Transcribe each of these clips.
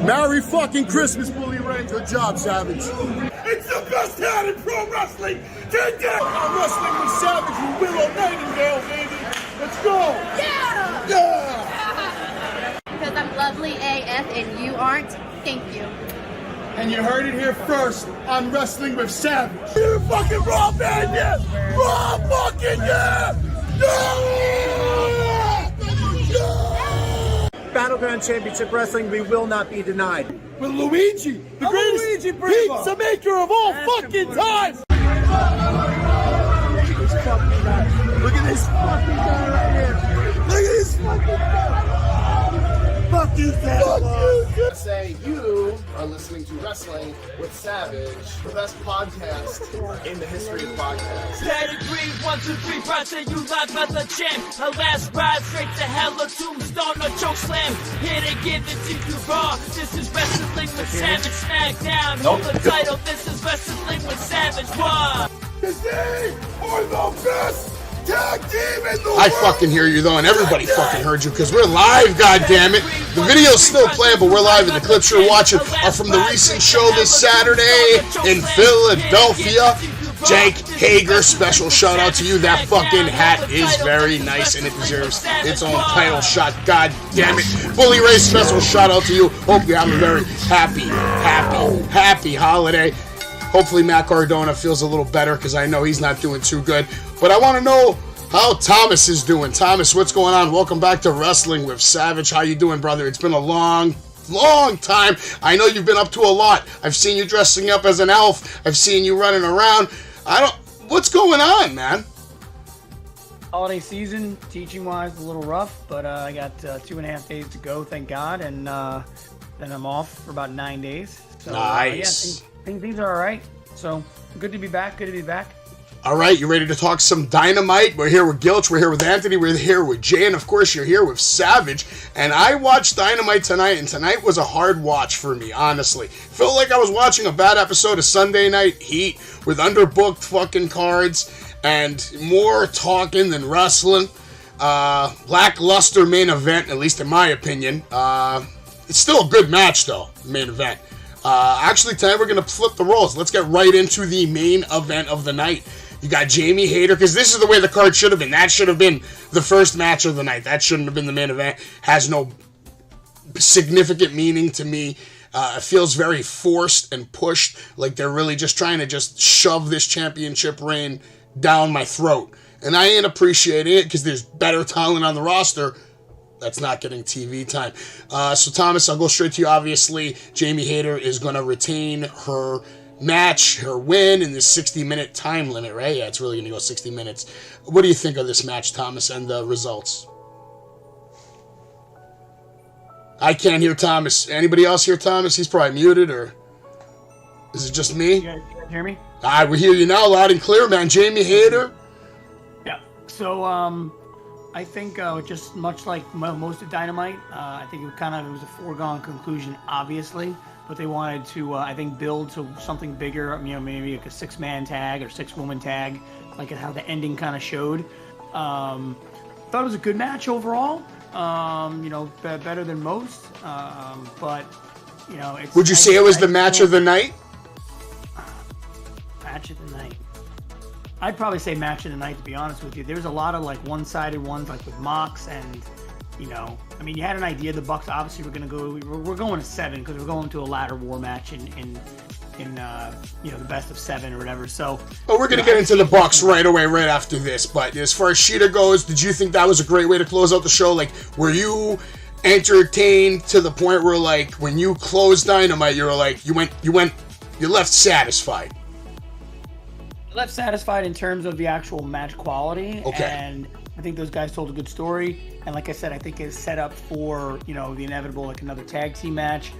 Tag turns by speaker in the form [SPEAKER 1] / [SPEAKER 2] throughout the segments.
[SPEAKER 1] Merry fucking Christmas, Bully Ray. Good job, Savage.
[SPEAKER 2] It's the best hat in pro wrestling today!
[SPEAKER 1] I'm wrestling with Savage and Willow Nightingale, baby. Let's go!
[SPEAKER 3] Yeah!
[SPEAKER 1] Yeah!
[SPEAKER 3] Because I'm lovely AF and you aren't. Thank you.
[SPEAKER 1] And you heard it here first on Wrestling with Savage. You're fucking raw, man, yeah! Raw fucking yeah! Yeah! Yeah!
[SPEAKER 4] Battleground Championship Wrestling, we will not be denied.
[SPEAKER 1] With Luigi, the greatest pizza maker of all fucking time! Look at this fucking guy right here! Look at this fucking guy! Fuck you, Fuck you!
[SPEAKER 5] Say you are listening to Wrestling with Savage, the best podcast in the history of podcasts.
[SPEAKER 6] Pedigree, 1, 2, 3, Pride say you live as a champ. A last ride straight to hell, a tombstone, a choke slam. Here to give it to you raw. This is Wrestling with Savage, smackdown. Hold the title, this is Wrestling with Savage. What?
[SPEAKER 1] Cause they are the best tag team in the world!
[SPEAKER 5] I fucking hear you though, and everybody fucking heard you, because we're live, goddammit. The video's still playing, but we're live, and the clips you're watching are from the recent show this Saturday in Philadelphia. Jake Hager, special shout out to you. That fucking hat is very nice, and it deserves its own title shot. God damn it. Bully Ray, special shout out to you. Hope you have a very happy holiday. Hopefully Matt Cardona feels a little better, because I know he's not doing too good. But I want to know how Thomas is doing. Thomas, what's going on? Welcome back to Wrestling with Savage. How you doing, brother? It's been a long time. I know you've been up to a lot. I've seen you dressing up as an elf. I've seen you running around. What's going on, man?
[SPEAKER 7] Holiday season, teaching-wise, a little rough, but I got 2.5 days to go, thank God, and then I'm off for about 9 days. So,
[SPEAKER 5] nice.
[SPEAKER 7] Things are all right. So good to be back.
[SPEAKER 5] All right, you ready to talk some Dynamite? We're here with Gilch, we're here with Anthony, we're here with Jay, and of course you're here with Savage. And I watched Dynamite tonight, and tonight was a hard watch for me, honestly. Felt like I was watching a bad episode of Sunday Night Heat with underbooked fucking cards and more talking than wrestling. Lackluster main event, at least in my opinion. It's still a good match, though, main event. Actually, tonight we're going to flip the roles. Let's get right into the main event of the night. You got Jamie Hayter, because this is the way the card should have been. That should have been the first match of the night. That shouldn't have been the main event. Has no significant meaning to me. It feels very forced and pushed, like they're really just trying to just shove this championship reign down my throat. And I ain't appreciating it, because there's better talent on the roster that's not getting TV time. So, Thomas, I'll go straight to you. Obviously, Jamie Hayter is going to retain her match, her win in this 60-minute time limit, right? Yeah, it's really going to go 60 minutes. What do you think of this match, Thomas, and the results? I can't hear Thomas. Anybody else hear Thomas? He's probably muted, or is it just me?
[SPEAKER 7] You guys hear me?
[SPEAKER 5] We hear you now loud and clear, man. Jamie Hayter?
[SPEAKER 7] Yeah. So, I think just much like most of Dynamite, I think it was a foregone conclusion, obviously, but they wanted to, I think, build to something bigger, maybe like a 6-man tag or 6-woman tag, like how the ending kind of showed. Thought it was a good match overall, better than most, but, it's...
[SPEAKER 5] Would you say it was the match of the night?
[SPEAKER 7] Match of the night. I'd probably say match of the night, to be honest with you. There was a lot of one-sided ones, like with Mox, and you had an idea. The Bucks obviously were going to go. We're going to 7 because we're going to a ladder war match in the best of 7 or whatever. So,
[SPEAKER 5] we're going to get into the Bucks right away, right after this. But as far as Sheeta goes, did you think that was a great way to close out the show? Like, were you entertained to the point where, like, when you closed Dynamite, you were like, you left satisfied?
[SPEAKER 7] Left satisfied in terms of the actual match quality, and I think those guys told a good story. And like I said, I think it's set up for the inevitable, like another tag team match,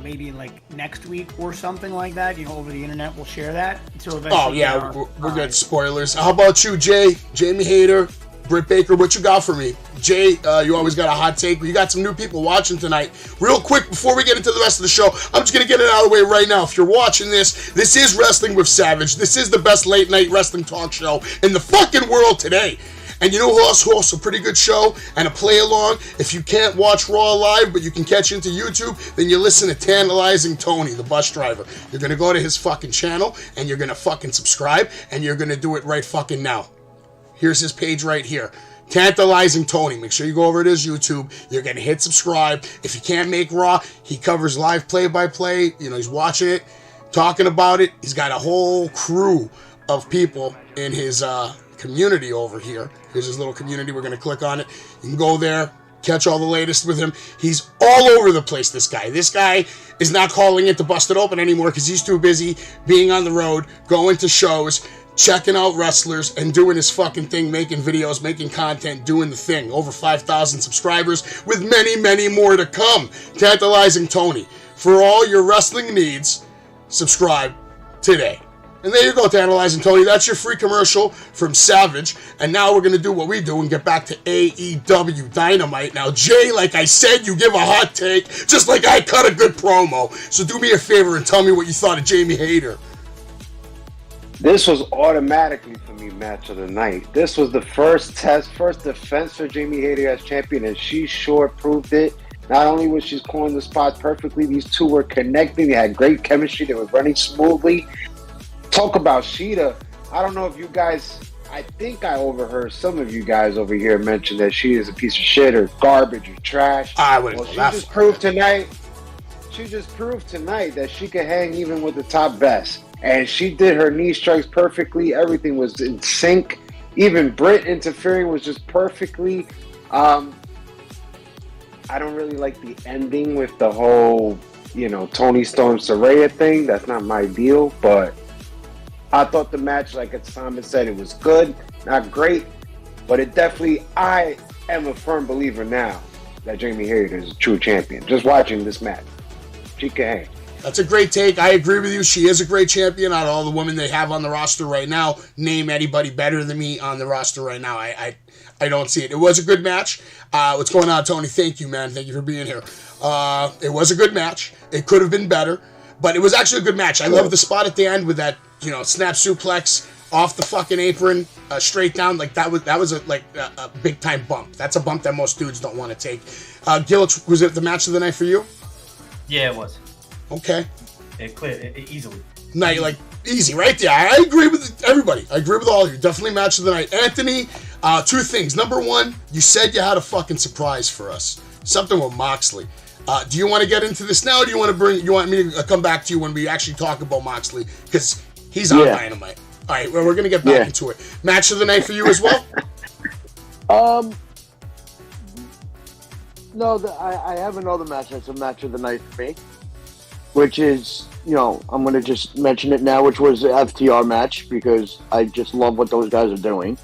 [SPEAKER 7] maybe like next week or something like that. Over the internet, we'll share that. So eventually,
[SPEAKER 5] we're good. Spoilers. How about you, Jay? Jamie Hayter, Britt Baker, what you got for me? Jay, you always got a hot take. You got some new people watching tonight. Real quick, before we get into the rest of the show, I'm just going to get it out of the way right now. If you're watching this is Wrestling with Savage. This is the best late-night wrestling talk show in the fucking world today. And you know who else hosts a pretty good show and a play along? If you can't watch Raw live, but you can catch into YouTube, then you listen to Tantalizing Tony, the bus driver. You're going to go to his fucking channel, and you're going to fucking subscribe, and you're going to do it right fucking now. Here's his page right here. Tantalizing Tony. Make sure you go over to his YouTube. You're going to hit subscribe. If you can't make Raw, he covers live play-by-play. You know, he's watching it, talking about it. He's got a whole crew of people in his community over here. Here's his little community. We're going to click on it. You can go there, catch all the latest with him. He's all over the place, this guy. This guy is not calling it to Busted Open anymore because he's too busy being on the road, going to shows, checking out wrestlers, and doing his fucking thing, making videos, making content, doing the thing. Over 5,000 subscribers with many, many more to come. Tantalizing Tony. For all your wrestling needs, subscribe today. And there you go, Tantalizing Tony. That's your free commercial from Savage. And now we're going to do what we do and get back to AEW Dynamite. Now, Jay, like I said, you give a hot take, just like I cut a good promo. So do me a favor and tell me what you thought of Jamie Hayter.
[SPEAKER 8] This was automatically for me match of the night. This was the first defense for Jamie Hayter as champion, and she sure proved it. Not only was she calling the spots perfectly, these two were connecting. They had great chemistry. They were running smoothly. Talk about Sheeta. I don't know if you guys, I think I overheard some of you guys over here mention that she is a piece of shit or garbage or trash.
[SPEAKER 5] I wouldn't
[SPEAKER 8] Well, she just proved tonight that she could hang even with the top best. And she did her knee strikes perfectly. Everything was in sync. Even Britt interfering was just perfectly. I don't really like the ending with the whole, Tony Storm Saraya thing. That's not my deal. But I thought the match, like Simon said, it was good. Not great. But it definitely, I am a firm believer now that Jamie Hayter is a true champion. Just watching this match. She can hang.
[SPEAKER 5] That's a great take. I agree with you. She is a great champion. Out of all the women they have on the roster right now, name anybody better than me on the roster right now. I don't see it. It was a good match. What's going on, Tony? Thank you, man. Thank you for being here. It was a good match. It could have been better, but it was actually a good match. I love the spot at the end with that, snap suplex off the fucking apron, straight down. Like that was a big time bump. That's a bump that most dudes don't want to take. Gilch, was it the match of the night for you?
[SPEAKER 9] Yeah, it was.
[SPEAKER 5] Okay.
[SPEAKER 9] It cleared easily.
[SPEAKER 5] Night, like, easy, right? Yeah, I agree with everybody. I agree with all of you. Definitely match of the night. Anthony, two things. Number one, you said you had a fucking surprise for us. Something with Moxley. Do you want to get into this now, or do you want me to come back to you when we actually talk about Moxley? Because he's on Dynamite. All right, well, we're going to get back into it. Match of the night for you as well?
[SPEAKER 10] No, I have another match that's a match of the night for me, which is, I'm going to just mention it now, which was the FTR match, because I just love what those guys are doing,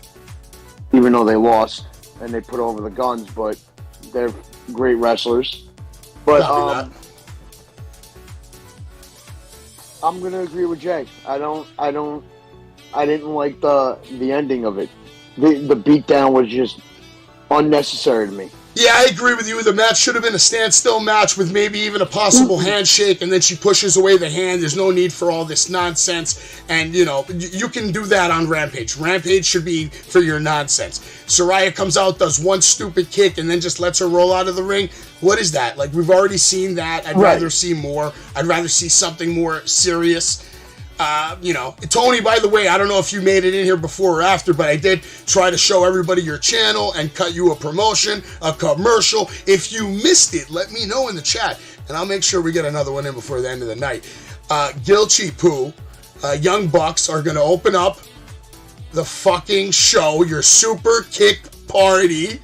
[SPEAKER 10] even though they lost and they put over the Guns, but they're great wrestlers. But I'm going to agree with Jay. I didn't like the ending of it. The beatdown was just unnecessary to me.
[SPEAKER 5] Yeah, I agree with you. The match should have been a standstill match with maybe even a possible handshake, and then she pushes away the hand. There's no need for all this nonsense. And, you can do that on Rampage. Rampage should be for your nonsense. Saraya comes out, does one stupid kick, and then just lets her roll out of the ring. What is that? Like, we've already seen that. I'd rather see more. I'd rather see something more serious. Tony, by the way, I don't know if you made it in here before or after, but I did try to show everybody your channel and cut you a promotion, a commercial. If you missed it, let me know in the chat, and I'll make sure we get another one in before the end of the night. Gilchi Poo, Young Bucks are going to open up the fucking show, your Super Kick Party,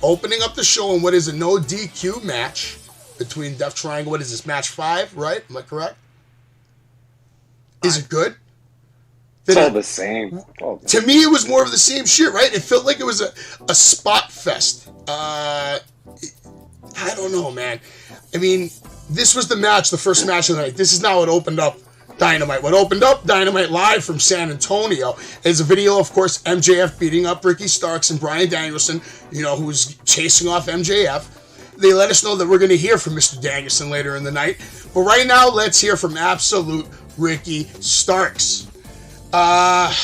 [SPEAKER 5] opening up the show in what is a no DQ match between Death Triangle. What is this, match 5, right? Am I correct? Is it good?
[SPEAKER 8] It's all the same.
[SPEAKER 5] To me, it was more of the same shit, right? It felt like it was a spot fest. I don't know, man. I mean, this was the first match of the night. This is now what opened up Dynamite. What opened up Dynamite live from San Antonio is a video, of course, MJF beating up Ricky Starks and Bryan Danielson, who's chasing off MJF. They let us know that we're going to hear from Mr. Danielson later in the night. But right now, let's hear from Absolute Ricky Starks. I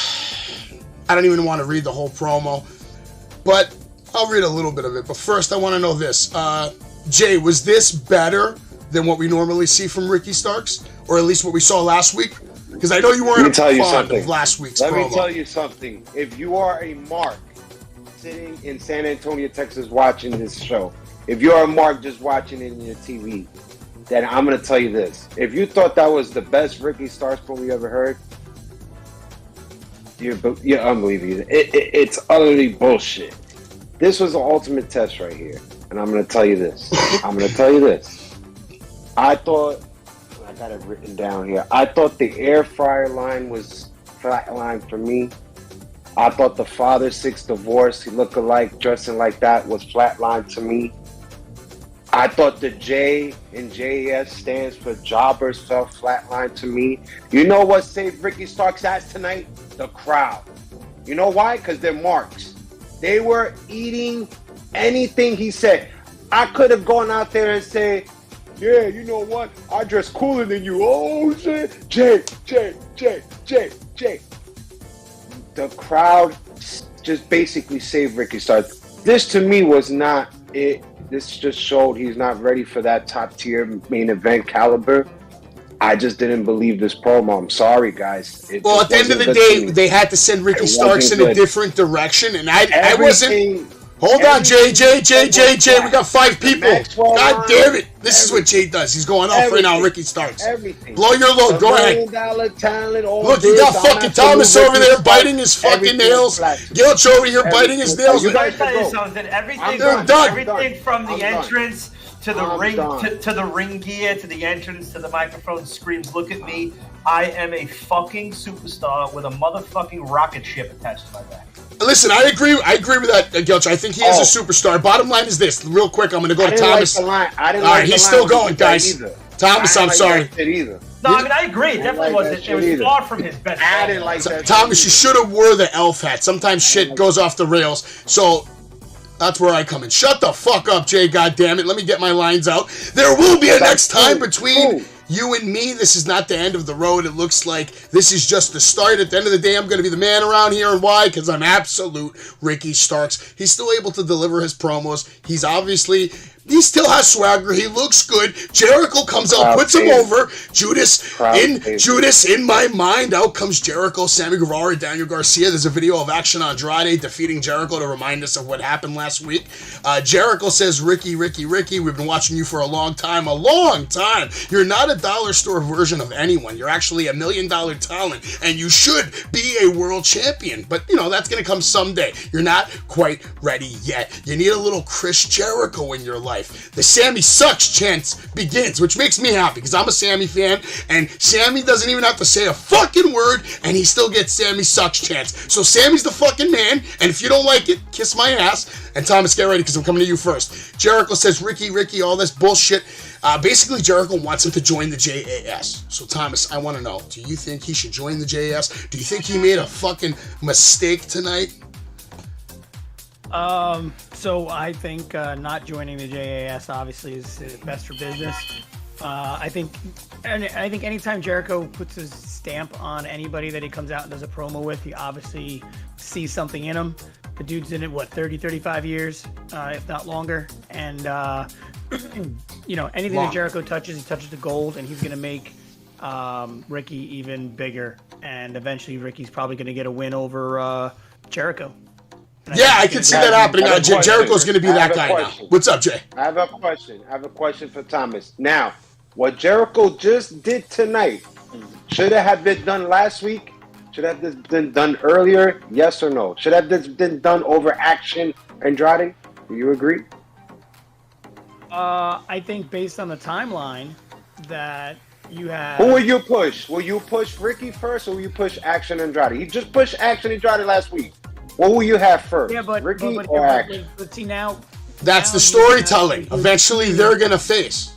[SPEAKER 5] don't even want to read the whole promo. but I'll read a little bit of it. But first, I want to know this. Jay, was this better than what we normally see from Ricky Starks? Or at least what we saw last week? Because I know you weren't fond of last week's promo.
[SPEAKER 8] Let me tell you something. If you are a mark sitting in San Antonio, Texas, watching this show, if you're a mark just watching it in your TV, then I'm going to tell you this. If you thought that was the best Ricky Starks promo you ever heard, you're unbelievable. It's utterly bullshit. This was the ultimate test right here. And I'm going to tell you this. I thought, I got it written down here. I thought the air fryer line was flatline for me. I thought the Father Six divorce, he looked alike, dressing like that, was flatline to me. I thought the J in JAS stands for jobbers felt flatline to me. You know what saved Ricky Starks' ass tonight? The crowd. You know why? Because they're marks. They were eating anything he said. I could have gone out there and said, yeah, you know what? I dress cooler than you. Oh, shit. Jay. The crowd just basically saved Ricky Starks. This to me was not it. This just showed he's not ready for that top tier main event caliber. I just didn't believe this promo. I'm sorry, guys.
[SPEAKER 5] Well, at the end of the day, they had to send Ricky Starks in a different direction, and I wasn't. Hold on, Jay. We got 5 people. God damn it. This is what Jay does. He's going off right now, Ricky Starks. Blow your load. Go ahead. Look, you got fucking Thomas over there biting his fucking nails. Gilch over here biting his nails.
[SPEAKER 9] You guys tell you something. Everything from the entrance to the ring, to the ring gear, to the entrance, to the microphone screams, look at me. I am a fucking superstar with a motherfucking rocket ship attached to my back.
[SPEAKER 5] Listen, I agree with that, Gilch. I think he is a superstar. Bottom line is this. Real quick, I'm going to go to Thomas. All right, he's still going, guys. Thomas, I'm sorry.
[SPEAKER 9] No, I mean, I agree. It definitely wasn't. It was far from his best.
[SPEAKER 8] I didn't like that.
[SPEAKER 5] Thomas, you should have wore the elf hat. Sometimes shit goes off the rails. So that's where I come in. Shut the fuck up, Jay. God damn it. Let me get my lines out. There will be a next time between you and me. This is not the end of the road. It looks like this is just the start. At the end of the day, I'm going to be the man around here. And why? Because I'm absolute Ricky Starks. He's still able to deliver his promos. He still has swagger. He looks good. Jericho comes out, puts him over. Judas in my mind. Out comes Jericho, Sammy Guevara, Daniel Garcia. There's a video of Action Andrade defeating Jericho to remind us of what happened last week. Jericho says, Ricky, we've been watching you for a long time. You're not a dollar store version of anyone. You're actually $1 million talent, and you should be a world champion. But, that's going to come someday. You're not quite ready yet. You need a little Chris Jericho in your life. The Sammy sucks chant begins, which makes me happy because I'm a Sammy fan, and Sammy doesn't even have to say a fucking word, and he still gets Sammy sucks chants. So Sammy's the fucking man, and if you don't like it, kiss my ass. And Thomas, get ready because I'm coming to you first. Jericho says, Ricky, all this bullshit. Basically, Jericho wants him to join the JAS. So, Thomas, I want to know, do you think he should join the JAS? Do you think he made a fucking mistake tonight?
[SPEAKER 7] So I think not joining the JAS obviously is best for business. I think anytime Jericho puts his stamp on anybody that he comes out and does a promo with, he obviously sees something in him. The dude's in it, 35 years, if not longer. And, anything that Jericho touches, he touches the gold, and he's going to make Ricky even bigger. And eventually Ricky's probably going to get a win over Jericho.
[SPEAKER 5] Yeah, I can see that happening. Jericho's going to be that guy now. What's up, Jay?
[SPEAKER 8] I have a question for Thomas. Now, what Jericho just did tonight, should it have been done last week? Should have this been done earlier? Yes or no? Should have this been done over Action Andrade? Do you agree?
[SPEAKER 7] I think based on the timeline that you have...
[SPEAKER 8] Who will you push? Will you push Ricky first, or will you push Action Andrade? He just pushed Action Andrade last week. What will you have first?
[SPEAKER 7] Yeah, but
[SPEAKER 8] Ricky or Action?
[SPEAKER 7] But see now...
[SPEAKER 5] That's the storytelling. Eventually, they're going to face.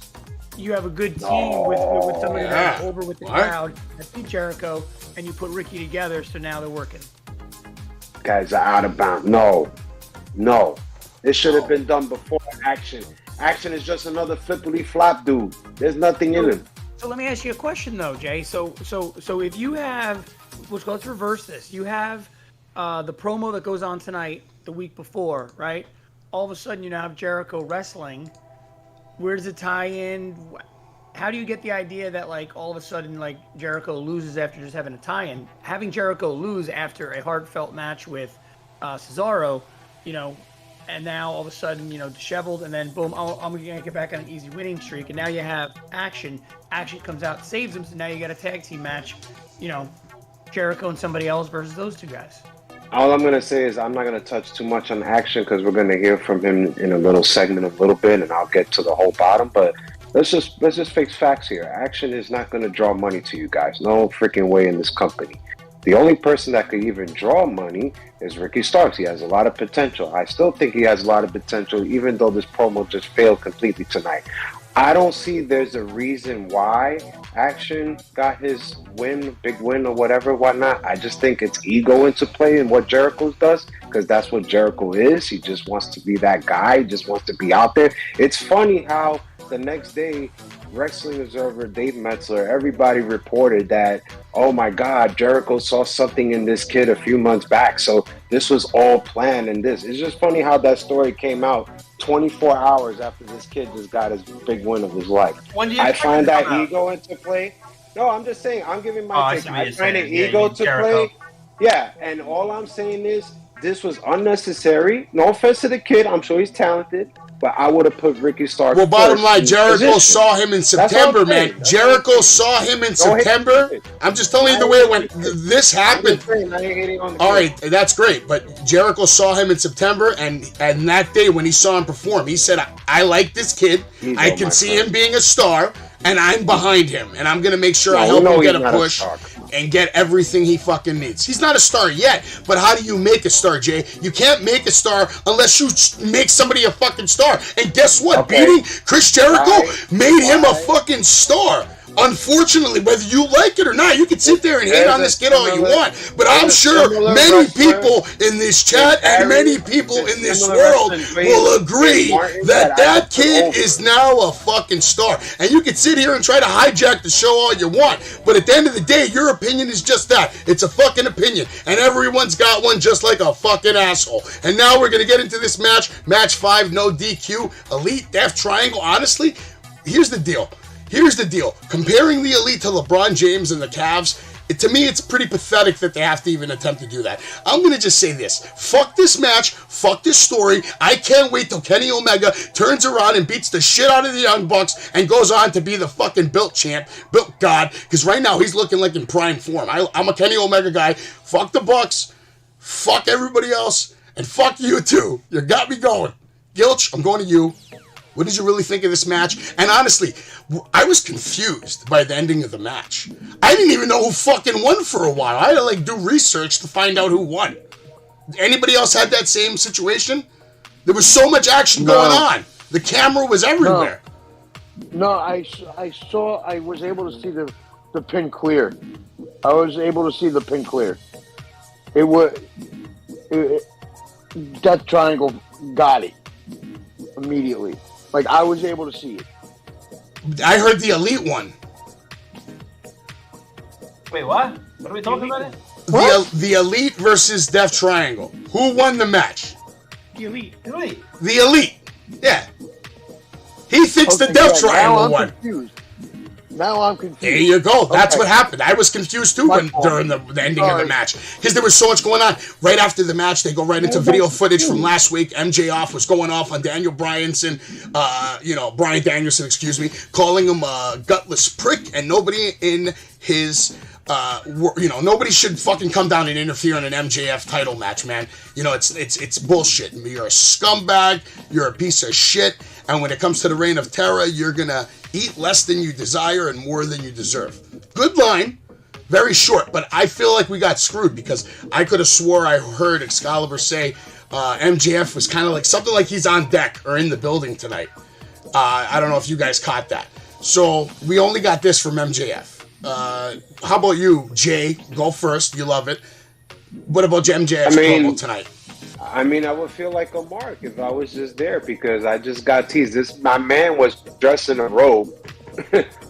[SPEAKER 7] You have a good team with somebody that's over with the crowd. That's Jericho, and you put Ricky together, so now they're working.
[SPEAKER 8] Guys are out of bounds. No. This should have been done before Action. Action is just another flippity flop dude. There's nothing in him.
[SPEAKER 7] So let me ask you a question, though, Jay. So if you have... Let's reverse this. You have... the promo that goes on tonight the week before, right? All of a sudden, you now have Jericho wrestling. Where does it tie in? How do you get the idea that, like, all of a sudden, like, Jericho loses after just having a tie-in? Having Jericho lose after a heartfelt match with Cesaro, you know, and now all of a sudden, you know, disheveled, and then boom, I'm going to get back on an easy winning streak. And now you have Action. Action comes out, saves him, so now you got a tag team match, you know, Jericho and somebody else versus those two guys.
[SPEAKER 8] All I'm going to say is I'm not going to touch too much on Action because we're going to hear from him in a little segment a little bit, and I'll get to the whole bottom, but let's just face facts here. Action is not going to draw money to you guys. No freaking way in this company. The only person that could even draw money is Ricky Starks. He has a lot of potential. I still think he has a lot of potential, even though this promo just failed completely tonight. I don't see there's a reason why Action got his win, big win or whatever, whatnot. I just think it's ego into play in what Jericho does, because that's what Jericho is. He just wants to be that guy. He just wants to be out there. It's funny how the next day, Wrestling Observer, Dave Metzler, everybody reported that, oh my God, Jericho saw something in this kid a few months back. So this was all planned and this. It's just funny how that story came out 24 hours after this kid just got his big win of his life. I find that ego into play. No, I'm just saying, I'm giving my take. I find an ego to play. Yeah, and all I'm saying is this was unnecessary. No offense to the kid. I'm sure he's talented. But I would have put Ricky Starks.
[SPEAKER 5] Well, bottom line, Jericho saw him in September, man. Jericho saw him in September. I'm just telling you the way it went. This happened. All right, that's great. But Jericho saw him in September, and that day when he saw him perform, he said, I like this kid. I can see him being a star, and I'm behind him. And I'm going to make sure I help him get a push and get everything he fucking needs. He's not a star yet, but how do you make a star, Jay? You can't make a star unless you make somebody a fucking star. And guess what? Beating Chris Jericho made him a fucking star. Unfortunately, whether you like it or not, you can sit there and hate on this kid all you want, but I'm sure many people in this chat and many people in this world will agree that that kid is now a fucking star. And you can sit here and try to hijack the show all you want, but at the end of the day, your opinion is just that. It's a fucking opinion, and everyone's got one just like a fucking asshole. And now we're going to get into this match, match 5, no DQ, Elite Death Triangle. Honestly, here's the deal. Comparing the Elite to LeBron James and the Cavs, to me, it's pretty pathetic that they have to even attempt to do that. I'm going to just say this. Fuck this match. Fuck this story. I can't wait till Kenny Omega turns around and beats the shit out of the Young Bucks and goes on to be the fucking built champ, built god, because right now he's looking like in prime form. I'm a Kenny Omega guy. Fuck the Bucks. Fuck everybody else. And fuck you too. You got me going. Gilch, I'm going to you. What did you really think of this match? And honestly, I was confused by the ending of the match. I didn't even know who fucking won for a while. I had to do research to find out who won. Anybody else had that same situation? There was so much action going on. The camera was everywhere.
[SPEAKER 10] No, I was able to see the pin clear. I was able to see the pin clear. Death Triangle got it immediately. Like, I was able to see it.
[SPEAKER 5] I heard the Elite one.
[SPEAKER 9] Wait, what? What are we talking about?
[SPEAKER 5] The Elite versus Death Triangle. Who won the match?
[SPEAKER 7] The Elite.
[SPEAKER 5] The Elite. Yeah. He thinks the Death Triangle won.
[SPEAKER 10] Confused. Now I'm confused.
[SPEAKER 5] There you go. That's what happened. I was confused too during the ending of the match because there was so much going on. Right after the match, they go right into video footage from last week. MJF was going off on Daniel Bryan Danielson, calling him a gutless prick, and nobody in his nobody should fucking come down and interfere in an MJF title match, man. You know, it's bullshit. You're a scumbag. You're a piece of shit. And when it comes to the Reign of Terror, you're gonna eat less than you desire and more than you deserve. Good line. Very short, but I feel like we got screwed because I could have swore I heard Excalibur say MJF was kind of like something like he's on deck or in the building tonight. I don't know if you guys caught that. So we only got this from MJF. How about you, Jay? Go first. You love it. What about MJF's promo tonight?
[SPEAKER 8] I mean, I would feel like a mark if I was just there because I just got teased. My man was dressed in a robe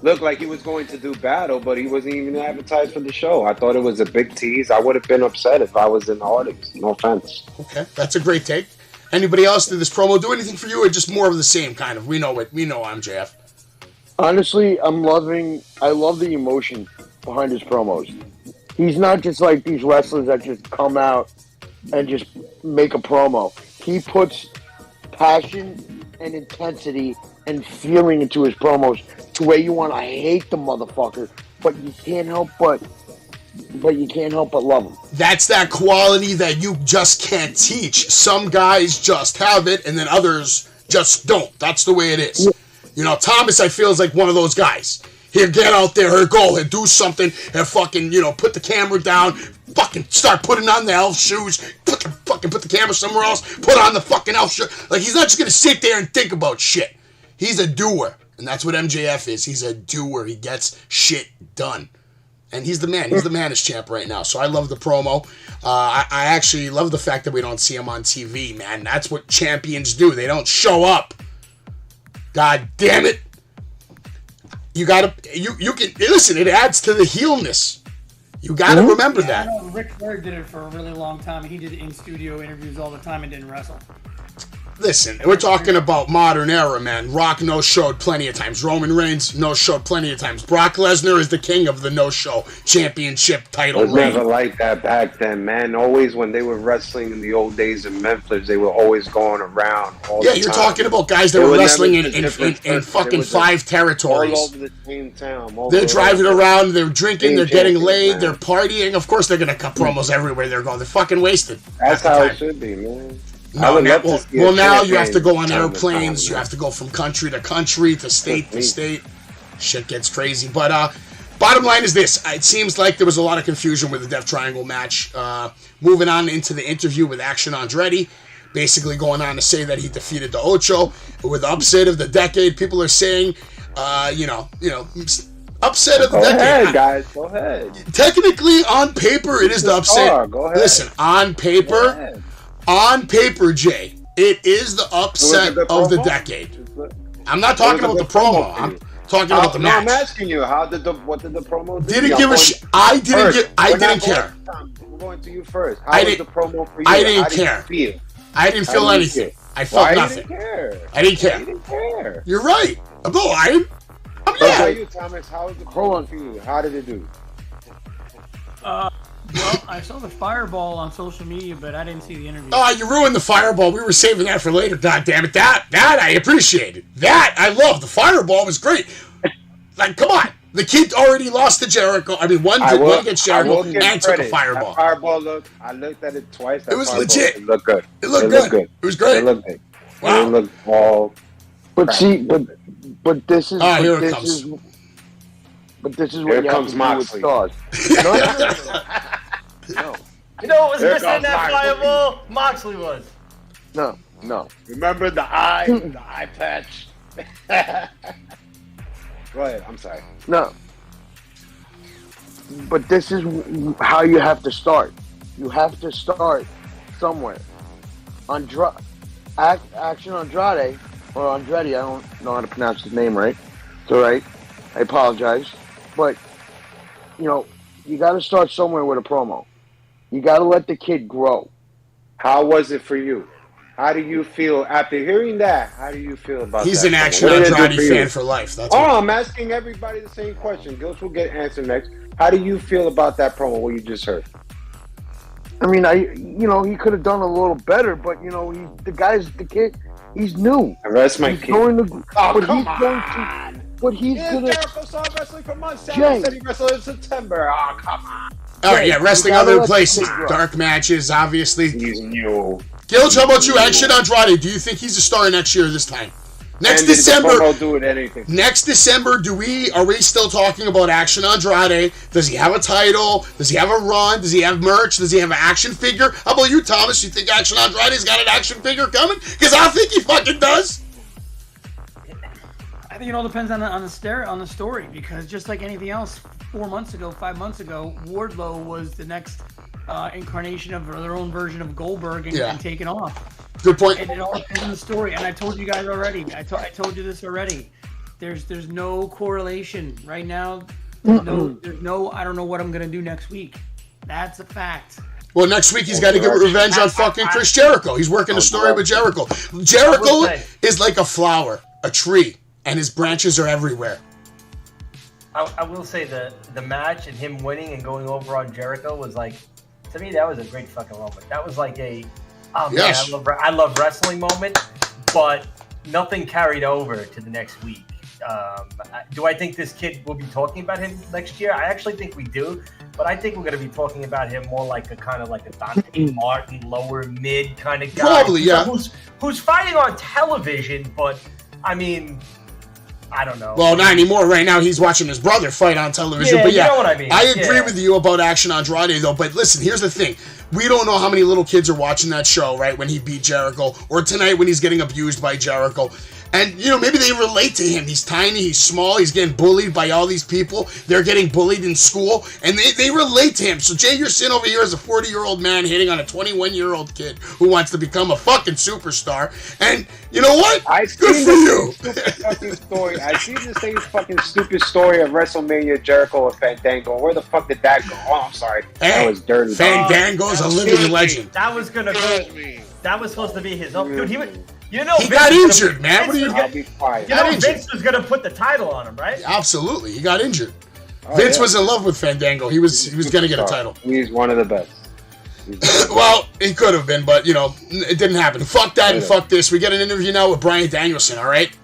[SPEAKER 8] looked like he was going to do battle, but he wasn't even advertised for the show. I thought it was a big tease. I would have been upset if I was in the audience. No offense.
[SPEAKER 5] Okay, that's a great take. Anybody else did this promo do anything for you, or just more of the same kind of? We know MJF.
[SPEAKER 10] Honestly, I love the emotion behind his promos. He's not just like these wrestlers that just come out and just make a promo. He puts passion and intensity and feeling into his promos to where you want to hate the motherfucker, but you can't help but love him.
[SPEAKER 5] That's that quality that you just can't teach. Some guys just have it, and then others just don't. That's the way it is. You know, Thomas, I feel, is like one of those guys. He'll get out there, he'll go, he'll do something, and fucking, put the camera down, fucking start putting on the elf shoes, put the camera somewhere else, put on the fucking elf shirt. Like, he's not just gonna sit there and think about shit. He's a doer, and that's what MJF is. He's a doer. He gets shit done. And he's the man. He's the man as champ right now. So I love the promo. I actually love the fact that we don't see him on TV, man. That's what champions do. They don't show up. God damn it. You can listen, it adds to the heelness. You gotta remember that.
[SPEAKER 7] I know Ric Flair did it for a really long time. He did in-studio interviews all the time and didn't wrestle.
[SPEAKER 5] Listen, we're talking about modern era, man. Rock no-showed plenty of times. Roman Reigns no-showed plenty of times. Brock Lesnar is the king of the no-show championship title.
[SPEAKER 8] It was never like that back then, man. Always when they were wrestling in the old days in Memphis, they were always going around all the time.
[SPEAKER 5] You're talking about guys that were wrestling in fucking 5 territories.
[SPEAKER 8] All over the same town.
[SPEAKER 5] They're driving around, they're drinking, they're getting laid, they're partying. Of course they're going to cut promos everywhere they're going. They're fucking wasted.
[SPEAKER 8] That's how it should be, man.
[SPEAKER 5] Now you have to go on airplanes. You have to go from country to country, to state to state. Shit gets crazy. But bottom line is this. It seems like there was a lot of confusion with the Death Triangle match. Moving on into the interview with Action Andretti. Basically going on to say that he defeated the Ocho with the upset of the decade. People are saying, upset of the decade.
[SPEAKER 8] Go ahead, guys. Go ahead.
[SPEAKER 5] Technically, on paper, it is the upset.
[SPEAKER 8] Go ahead.
[SPEAKER 5] Listen, on paper... On paper, Jay, it is the upset of the decade. I'm not talking about the promo. I'm talking about the match.
[SPEAKER 8] I'm asking you, what did the promo do?
[SPEAKER 5] Didn't give a shit. I didn't care.
[SPEAKER 8] We're going to you first. How was the promo for you?
[SPEAKER 5] I didn't care. I didn't feel anything. I felt nothing. I didn't care.
[SPEAKER 8] You didn't care.
[SPEAKER 5] You're right. I'm not lying.
[SPEAKER 8] How about you, Thomas? How was the promo for you? How did it do?
[SPEAKER 7] Well, I saw the fireball on social media, but I didn't see the interview.
[SPEAKER 5] Oh, you ruined the fireball. We were saving that for later. God damn it. That I appreciated. That I love. The fireball was great. Like, come on. The kid already lost to Jericho. I mean, one against Jericho and took a fireball.
[SPEAKER 8] That fireball I looked at it twice.
[SPEAKER 5] It was legit.
[SPEAKER 8] It looked good.
[SPEAKER 5] It looked good. It was great.
[SPEAKER 8] It looked good.
[SPEAKER 5] Wow.
[SPEAKER 8] It looked all.
[SPEAKER 10] But see, but this is.
[SPEAKER 5] Here it comes.
[SPEAKER 10] But this is what you have to do with stars. No.
[SPEAKER 9] You know what was missing in that fireball? Moxley was.
[SPEAKER 10] No.
[SPEAKER 8] Remember the eye patch? Go ahead. I'm sorry.
[SPEAKER 10] No. But this is how you have to start. You have to start somewhere. Action Andrade, or Andretti, I don't know how to pronounce his name right. It's all right. I apologize. But, you got to start somewhere with a promo. You got to let the kid grow.
[SPEAKER 8] How was it for you? How do you feel after hearing that? How do you feel about that?
[SPEAKER 5] He's an Action Andrade fan for life. That's
[SPEAKER 8] I'm asking everybody the same question. Gilch will get answered next. How do you feel about that promo, what you just heard?
[SPEAKER 10] I mean, he could have done a little better, but, the kid, he's new.
[SPEAKER 8] And that's my kid.
[SPEAKER 10] But he's going to...
[SPEAKER 8] Jericho saw wrestling for months. Said he wrestled in September. Oh, come on.
[SPEAKER 5] All right, wrestling other places. Dark matches, obviously.
[SPEAKER 8] He's new.
[SPEAKER 5] Gilch, how about you? Action Andrade, do you think he's a star next year this time? Next December, next December, are we still talking about Action Andrade? Does he have a title? Does he have a run? Does he have merch? Does he have an action figure? How about you, Thomas? You think Action Andrade's got an action figure coming? Because I think he fucking does.
[SPEAKER 7] I think it all depends on the story, because just like anything else, 5 months ago, Wardlow was the next incarnation of their own version of Goldberg and taken off.
[SPEAKER 5] Good point.
[SPEAKER 7] And it all depends on the story. And I told you guys already. I told you this already. There's no correlation right now. There's no. I don't know what I'm gonna do next week. That's a fact.
[SPEAKER 5] Well, next week he's got to get revenge on fucking Chris Jericho. He's working a story with Jericho. Jericho is like a flower, a tree, and his branches are everywhere.
[SPEAKER 9] I will say the match and him winning and going over on Jericho was like, to me, that was a great fucking moment. That was like a,
[SPEAKER 5] yes.
[SPEAKER 9] Man, I love wrestling moment, but nothing carried over to the next week. Do I think this kid will be talking about him next year? I actually think we do, but I think we're going to be talking about him more like a kind of like a Dante Martin, lower mid kind of guy.
[SPEAKER 5] Probably, yeah.
[SPEAKER 9] Who's fighting on television, but I mean, I don't know.
[SPEAKER 5] Well, not anymore. Right now, he's watching his brother fight on television.
[SPEAKER 9] Yeah,
[SPEAKER 5] but yeah,
[SPEAKER 9] you know what I mean.
[SPEAKER 5] I agree with you about Action Andrade, though. But listen, here's the thing. We don't know how many little kids are watching that show, right, when he beat Jericho, or tonight when he's getting abused by Jericho. And, you know, maybe they relate to him. He's tiny, he's small, he's getting bullied by all these people. They're getting bullied in school, and they relate to him. So, Jay, you're sitting over here as a 40-year-old man hitting on a 21-year-old kid who wants to become a fucking superstar. And, you know what? Good for you.
[SPEAKER 8] I've seen the same fucking stupid story of WrestleMania, Jericho, and Fandango. Where the fuck did that go? Oh, I'm sorry. That was dirty.
[SPEAKER 5] Fandango's a living legend.
[SPEAKER 9] That was going to go. That was supposed to be his own. Dude, he got
[SPEAKER 5] injured, man. What are you?
[SPEAKER 9] Vince was going to put the title on him, right?
[SPEAKER 5] Absolutely, he got injured. Vince was in love with Fandango. He was going to get a title.
[SPEAKER 8] He's one of the best.
[SPEAKER 5] Well, he could have been, but you know, it didn't happen. Fuck that and fuck this. We get an interview now with Bryan Danielson. All right.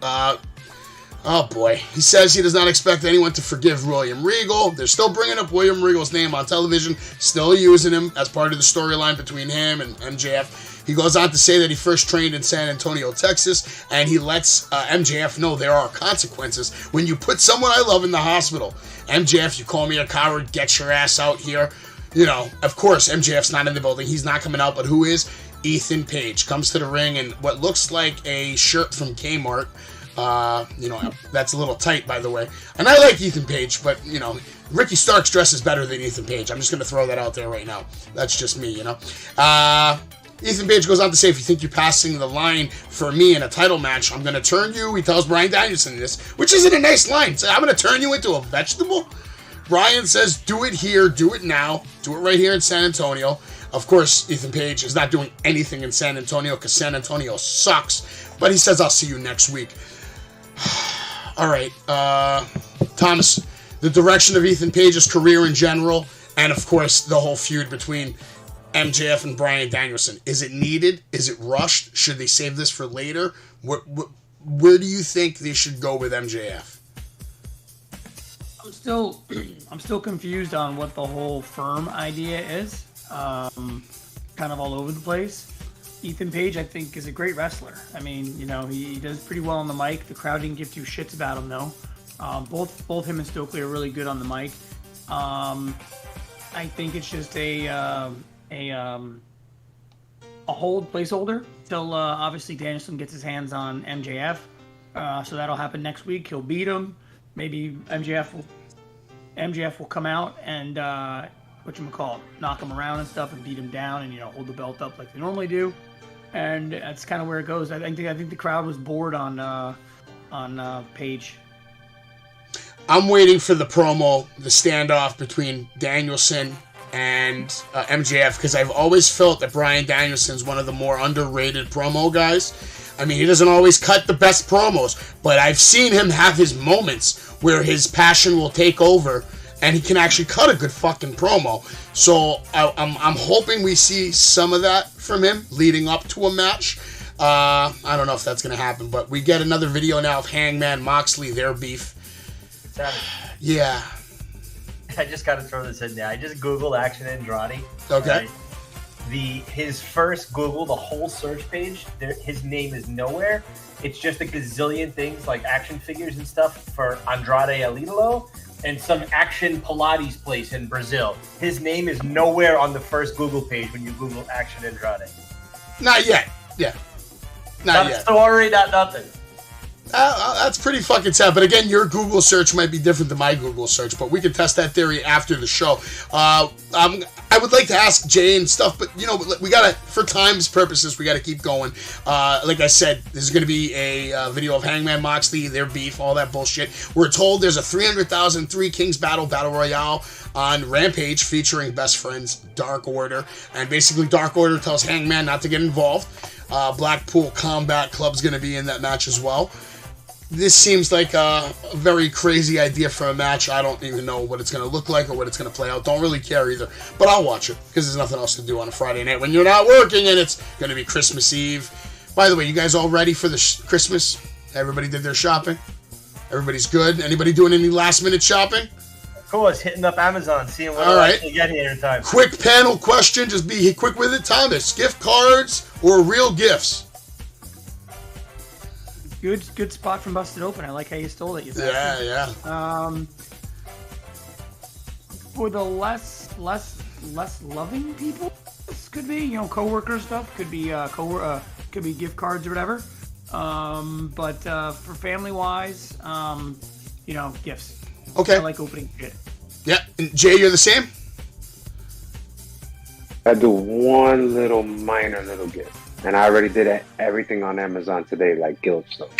[SPEAKER 5] Oh boy, he says he does not expect anyone to forgive William Regal. They're still bringing up William Regal's name on television, still using him as part of the storyline between him and MJF. He goes on to say that he first trained in San Antonio, Texas, and he lets MJF know there are consequences when you put someone I love in the hospital. MJF, you call me a coward, get your ass out here. You know, of course, MJF's not in the building. He's not coming out, but who is? Ethan Page comes to the ring in what looks like a shirt from Kmart. You know, that's a little tight, by the way. And I like Ethan Page, but, you know, Ricky Starks dresses better than Ethan Page. I'm just going to throw that out there right now. That's just me, you know. Ethan Page goes on to say, if you think you're passing the line for me in a title match, I'm going to turn you, he tells Bryan Danielson this, which isn't a nice line. So I'm going to turn you into a vegetable? Bryan says, do it here, do it now, do it right here in San Antonio. Of course, Ethan Page is not doing anything in San Antonio because San Antonio sucks. But he says, I'll see you next week. All right, Thomas, the direction of Ethan Page's career in general, and of course, the whole feud between MJF and Bryan Danielson. Is it needed? Is it rushed? Should they save this for later? Where do you think they should go with MJF?
[SPEAKER 7] I'm still confused on what the whole firm idea is. Kind of all over the place. Ethan Page, I think, is a great wrestler. I mean, you know, he does pretty well on the mic. The crowd didn't give two shits about him, though. Both him and Stokely are really good on the mic. I think it's just a hold placeholder till obviously Danielson gets his hands on MJF. So that'll happen next week. He'll beat him. Maybe MJF will come out and knock him around and stuff and beat him down and, you know, hold the belt up like they normally do. And that's kind of where it goes. I think the crowd was bored on Page.
[SPEAKER 5] I'm waiting for the promo, the standoff between Danielson and MJF, because I've always felt that Bryan Danielson's one of the more underrated promo guys. I mean, he doesn't always cut the best promos, but I've seen him have his moments where his passion will take over and he can actually cut a good fucking promo. So I'm hoping we see some of that from him leading up to a match. I don't know if that's going to happen, but we get another video now of Hangman Moxley, their beef. Yeah.
[SPEAKER 9] I just got to throw this in there. I just Googled Action Andrade.
[SPEAKER 5] Okay.
[SPEAKER 9] His first Google, the whole search page, his name is nowhere. It's just a gazillion things like action figures and stuff for Andrade El Idolo and some action Pilates place in Brazil. His name is nowhere on the first Google page when you Google Action Andrade.
[SPEAKER 5] Not yet. Yeah. Not yet.
[SPEAKER 9] Story, not nothing.
[SPEAKER 5] That's pretty fucking sad. But again, your Google search might be different than my Google search, but we can test that theory after the show. I would like to ask Jay and stuff, but, we got to, for time's purposes, we got to keep going. Like I said, there's going to be a video of Hangman Moxley, their beef, all that bullshit. We're told there's a 300,000 Three Kings Battle Royale on Rampage featuring Best Friends, Dark Order. And basically, Dark Order tells Hangman not to get involved. Blackpool Combat Club's going to be in that match as well. This seems like a very crazy idea for a match. I don't even know what it's going to look like or what it's going to play out. Don't really care either. But I'll watch it because there's nothing else to do on a Friday night when you're not working and it's going to be Christmas Eve. By the way, you guys all ready for the Christmas? Everybody did their shopping? Everybody's good? Anybody doing any last-minute shopping?
[SPEAKER 9] Of course, hitting up Amazon, seeing what I actually get here in time.
[SPEAKER 5] Quick panel question. Just be quick with it, Thomas. Gift cards or real gifts?
[SPEAKER 7] Good spot from Busted Open. I like how you stole it.
[SPEAKER 5] Yeah.
[SPEAKER 7] For the less loving people, this could be coworker stuff. Could be could be gift cards or whatever. But for family wise, gifts.
[SPEAKER 5] Okay.
[SPEAKER 7] I like opening shit.
[SPEAKER 5] Yeah. And Jay, you're the same?
[SPEAKER 8] I do one minor little gift. And I already did everything on Amazon today, like Gilch stuff.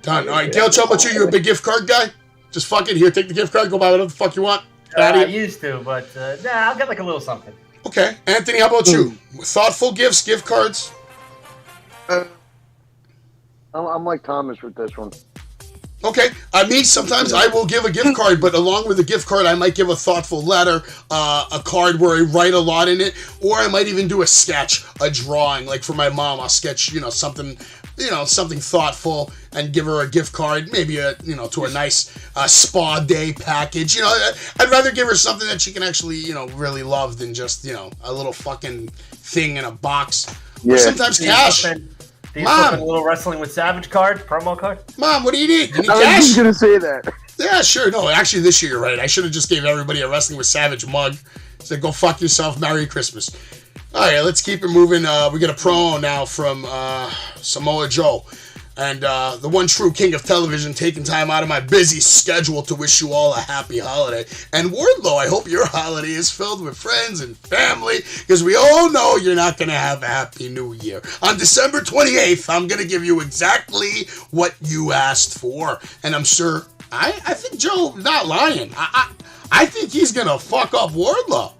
[SPEAKER 5] Done. All right, Gilch, how about you? You're a big gift card guy? Just fuck it. Here, take the gift card. Go buy whatever the fuck you want.
[SPEAKER 9] I used to, but I'll get like a little something.
[SPEAKER 5] Okay. Anthony, how about you? Thoughtful gifts, gift cards?
[SPEAKER 10] I'm like Thomas with this one.
[SPEAKER 5] Okay. Me, sometimes I will give a gift card, but along with the gift card, I might give a thoughtful letter, a card where I write a lot in it, or I might even do a sketch, a drawing. Like for my mom, I'll sketch, something thoughtful and give her a gift card, maybe to a nice spa day package. I'd rather give her something that she can actually, really love than just, a little fucking thing in a box. Yeah. Or sometimes cash.
[SPEAKER 9] Do you flip in a little Wrestling with Savage card, promo card?
[SPEAKER 5] Mom, what do you need? You need
[SPEAKER 10] I was
[SPEAKER 5] cash?
[SPEAKER 10] just going to say that.
[SPEAKER 5] Yeah, sure. No, actually, this year you're right. I should have just gave everybody a Wrestling with Savage mug. Said, go fuck yourself. Merry Christmas. All right, let's keep it moving. We get a promo now from Samoa Joe. And the one true king of television taking time out of my busy schedule to wish you all a happy holiday. And Wardlow, I hope your holiday is filled with friends and family, because we all know you're not going to have a happy new year. On December 28th, I'm going to give you exactly what you asked for. And I'm sure, I think Joe not lying. I think he's going to fuck up Wardlow.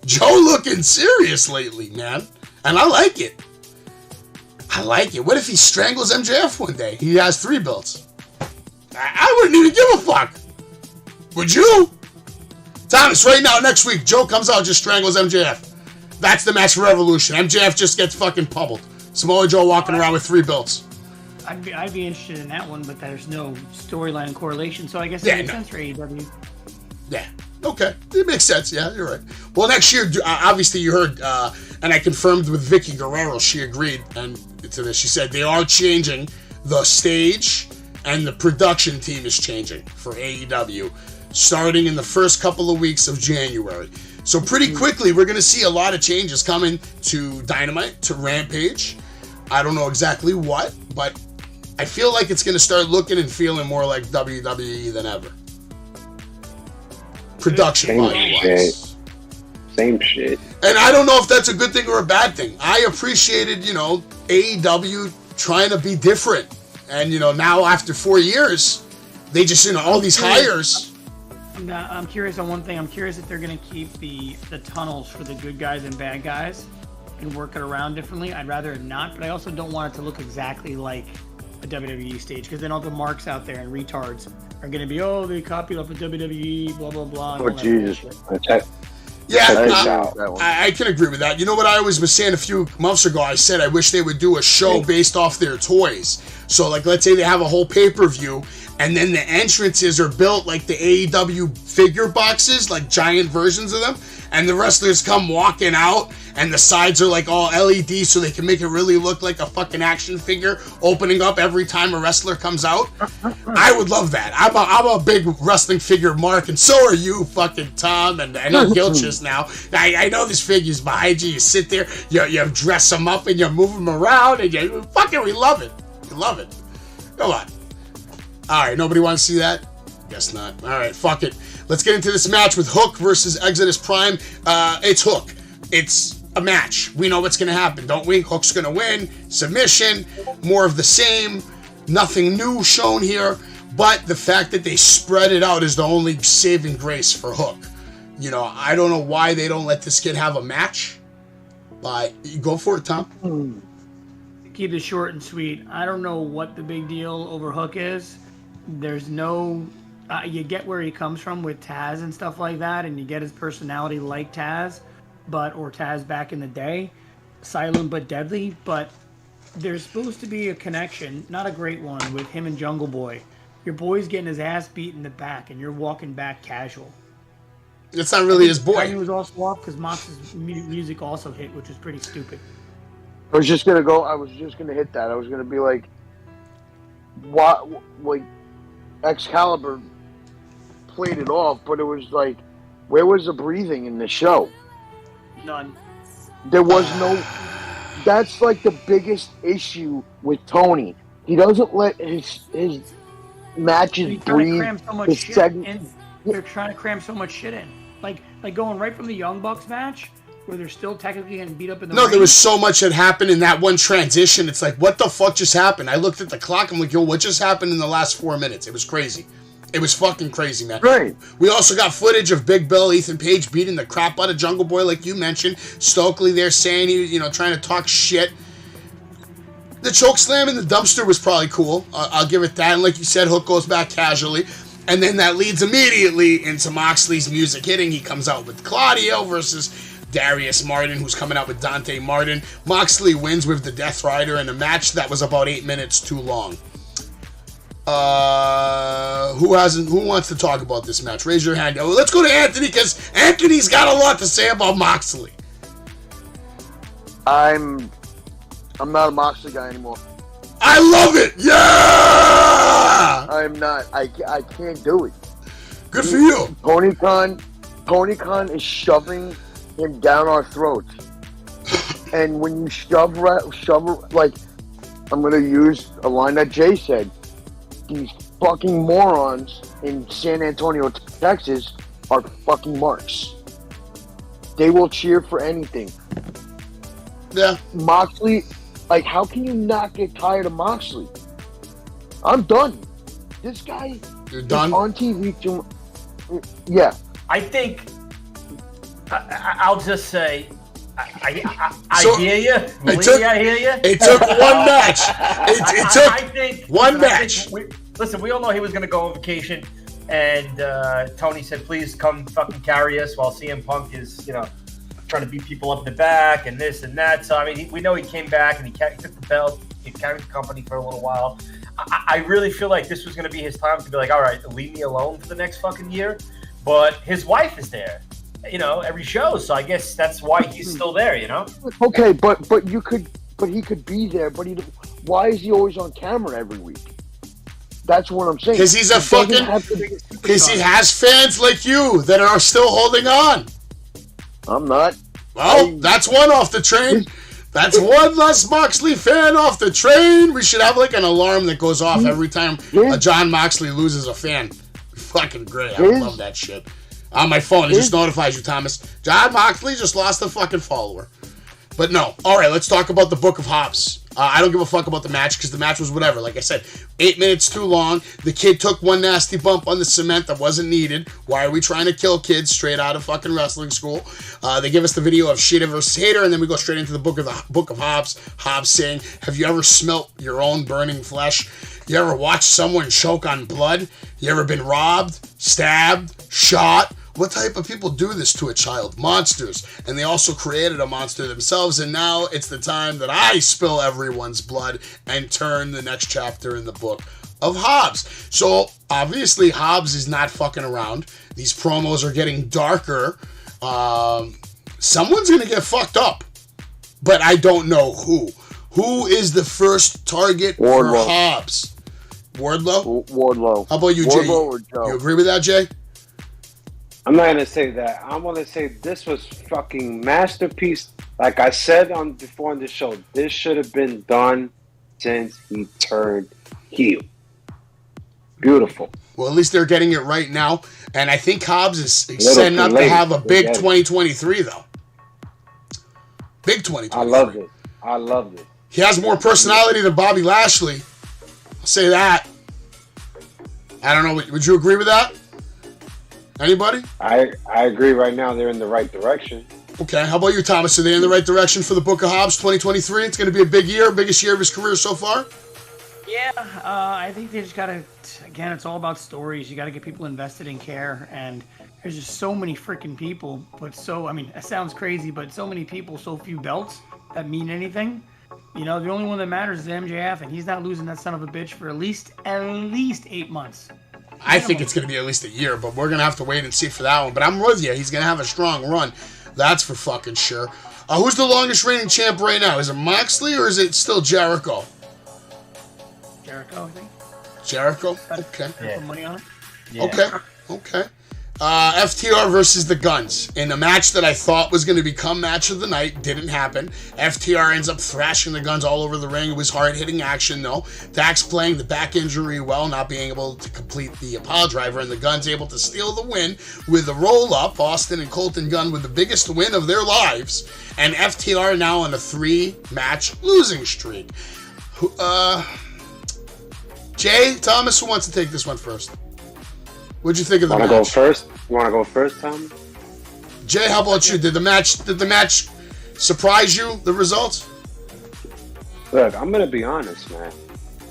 [SPEAKER 5] Joe looking serious lately, man. And I like it. What if he strangles MJF one day? He has 3 belts. I wouldn't even give a fuck. Would you? Thomas, right now, next week, Joe comes out, just strangles MJF. That's the match for Revolution. MJF just gets fucking pummeled. Samoa Joe walking around with 3 belts.
[SPEAKER 7] I'd be interested in that one, but there's no storyline correlation, so I guess it makes sense for AEW.
[SPEAKER 5] Yeah. Okay. It makes sense. Yeah, you're right. Well, next year, obviously you heard, and I confirmed with Vicky Guerrero, she agreed to this. She said they are changing the stage and the production team is changing for AEW starting in the first couple of weeks of January. So pretty quickly, we're going to see a lot of changes coming to Dynamite, to Rampage. I don't know exactly what, but I feel like it's going to start looking and feeling more like WWE than ever. Production wise.
[SPEAKER 8] Same shit.
[SPEAKER 5] And I don't know if that's a good thing or a bad thing. I appreciated, AEW trying to be different. And, now after 4 years, they just, all these hires.
[SPEAKER 7] I'm curious on one thing. I'm curious if they're going to keep the tunnels for the good guys and bad guys and work it around differently. I'd rather it not, but I also don't want it to look exactly like a WWE stage, because then all the marks out there and retards are going to be, they copied off of WWE, blah, blah, blah.
[SPEAKER 8] Oh, Jesus.
[SPEAKER 5] Yeah, I can agree with that. You know what I was saying a few months ago? I said I wish they would do a show based off their toys. So, let's say they have a whole pay-per-view, and then the entrances are built like the AEW figure boxes, like giant versions of them, and the wrestlers come walking out, and the sides are like all LED so they can make it really look like a fucking action figure opening up every time a wrestler comes out. I would love that. I'm a big wrestling figure mark, and so are you, fucking Tom, and I know Gilchis now. I know these figures behind you. You sit there, you dress them up, and you move them around, and we love it. You love it. Come on. All right, nobody wants to see that? Guess not. All right, fuck it. Let's get into this match with Hook versus Exodus Prime. It's Hook. It's a match. We know what's going to happen, don't we? Hook's going to win. Submission. More of the same. Nothing new shown here. But the fact that they spread it out is the only saving grace for Hook. You know, I don't know why they don't let this kid have a match. But go for it, Tom.
[SPEAKER 7] Keep it short and sweet. I don't know what the big deal over Hook is. There's no... you get where he comes from with Taz and stuff like that, and you get his personality like Taz, or Taz back in the day. Silent but deadly, but there's supposed to be a connection, not a great one, with him and Jungle Boy. Your boy's getting his ass beat in the back, and you're walking back casual.
[SPEAKER 5] It's not really his boy.
[SPEAKER 7] He was also off because Mox's music also hit, which was pretty stupid.
[SPEAKER 10] I was just gonna hit that. I was gonna be like, what? Like, Excalibur played it off, but it was like, where was the breathing in the show?
[SPEAKER 7] None.
[SPEAKER 10] There was no. That's like the biggest issue with Tony. He doesn't let his matches breathe.
[SPEAKER 7] They're trying to cram so much shit in. Like going right from the Young Bucks match, where they're still technically getting beat up in the ring.
[SPEAKER 5] There was so much that happened in that one transition. It's like, what the fuck just happened? I looked at the clock. I'm like, yo, what just happened in the last 4 minutes? It was crazy. It was fucking crazy, man.
[SPEAKER 10] Right.
[SPEAKER 5] We also got footage of Big Bill, Ethan Page beating the crap out of Jungle Boy, like you mentioned. Stokely there saying he was, trying to talk shit. The choke slam in the dumpster was probably cool. I'll give it that. And like you said, Hook goes back casually. And then that leads immediately into Moxley's music hitting. He comes out with Claudio versus Darius Martin, who's coming out with Dante Martin. Moxley wins with the Death Rider in a match that was about 8 minutes too long. Who wants to talk about this match? Raise your hand. Let's go to Anthony, because Anthony's got a lot to say about Moxley.
[SPEAKER 10] I'm not a Moxley guy anymore.
[SPEAKER 5] I love it. Yeah.
[SPEAKER 10] I'm not. I can't do it.
[SPEAKER 5] Good for you.
[SPEAKER 10] Tony Khan is shoving him down our throats. And when you shove, like, I'm going to use a line that Jay said. These fucking morons in San Antonio, Texas are fucking marks. They will cheer for anything.
[SPEAKER 5] Yeah.
[SPEAKER 10] Moxley, like, how can you not get tired of Moxley? I'm done. This guy
[SPEAKER 5] is
[SPEAKER 10] on TV too. Yeah.
[SPEAKER 9] I think I'll just say I hear you. I hear you.
[SPEAKER 5] It took one match. It took one match.
[SPEAKER 9] We all know he was going to go on vacation, and Tony said, "Please come fucking carry us." While CM Punk is, trying to beat people up in the back and this and that. So I mean, we know he came back and he took the belt. He carried the company for a little while. I really feel like this was going to be his time to be like, all right, leave me alone for the next fucking year. But his wife is there, every show. So I guess that's why he's still there,
[SPEAKER 10] Okay, but he could be there. But why is he always on camera every week? That's what I'm saying.
[SPEAKER 5] Because he's because he has fans like you that are still holding on.
[SPEAKER 10] I'm not.
[SPEAKER 5] Well, that's one off the train. That's one less Moxley fan off the train. We should have like an alarm that goes off every time John Moxley loses a fan. Fucking great. I love that shit. On my phone, it just notifies you, Thomas. John Moxley just lost a fucking follower. But no. All right, let's talk about the Book of Hobbs. I don't give a fuck about the match because the match was whatever. Like I said, 8 minutes too long. The kid took one nasty bump on the cement that wasn't needed. Why are we trying to kill kids straight out of fucking wrestling school? They give us the video of Shida versus Hater, and then we go straight into the Book of Hobbs. Hobbs saying, "Have you ever smelt your own burning flesh? You ever watched someone choke on blood? You ever been robbed, stabbed, shot? What type of people do this to a child? Monsters." And they also created a monster themselves, and now it's the time that I spill everyone's blood and turn the next chapter in the Book of Hobbs. So, obviously, Hobbs is not fucking around. These promos are getting darker. Someone's going to get fucked up, but I don't know who. Who is the first target for Hobbs? Wardlow?
[SPEAKER 10] Wardlow.
[SPEAKER 5] How about you, Jay?
[SPEAKER 10] Or Joe.
[SPEAKER 5] You agree with that, Jay?
[SPEAKER 8] I'm not going to say that. I'm going to say this was fucking masterpiece. Like I said before on the show, this should have been done since he turned heel. Beautiful.
[SPEAKER 5] Well, at least they're getting it right now. And I think Hobbs is setting up to have a big 2023, though. Big 2023.
[SPEAKER 8] I loved it.
[SPEAKER 5] He has more personality than Bobby Lashley. I'll say that. I don't know. Would you agree with that? Anybody?
[SPEAKER 8] I agree right now. They're in the right direction.
[SPEAKER 5] Okay. How about you, Thomas? Are they in the right direction for the Book of Hobbs 2023? It's going to be a big year, biggest year of his career so far?
[SPEAKER 7] Yeah, I think they just got to, again, it's all about stories. You got to get people invested in care, and there's just so many freaking people, but it sounds crazy, but so many people, so few belts that mean anything. You know, the only one that matters is MJF, and he's not losing that son of a bitch for at least 8 months.
[SPEAKER 5] I think it's going to be at least a year, but we're going to have to wait and see for that one. But I'm with you. He's going to have a strong run. That's for fucking sure. Who's the longest reigning champ right now? Is it Moxley or is it still Jericho?
[SPEAKER 7] Jericho, I think.
[SPEAKER 5] Jericho? Okay.
[SPEAKER 7] Yeah. Put money on it?
[SPEAKER 5] Yeah. Okay. FTR versus the Guns in a match that I thought was going to become match of the night. Didn't happen. FTR ends up thrashing the Guns all over the ring. It was hard-hitting action, though. Dax playing the back injury well, not being able to complete the pile driver, and the Guns able to steal the win with the roll-up. Austin and Colton Gunn with the biggest win of their lives, and FTR now on a 3-match losing streak. Jay, Thomas, who wants to take this one first? What'd you think of the match?
[SPEAKER 8] You want to go first, Tom?
[SPEAKER 5] Jay, how about you? Did the match surprise you, the results?
[SPEAKER 8] Look, I'm going to be honest, man.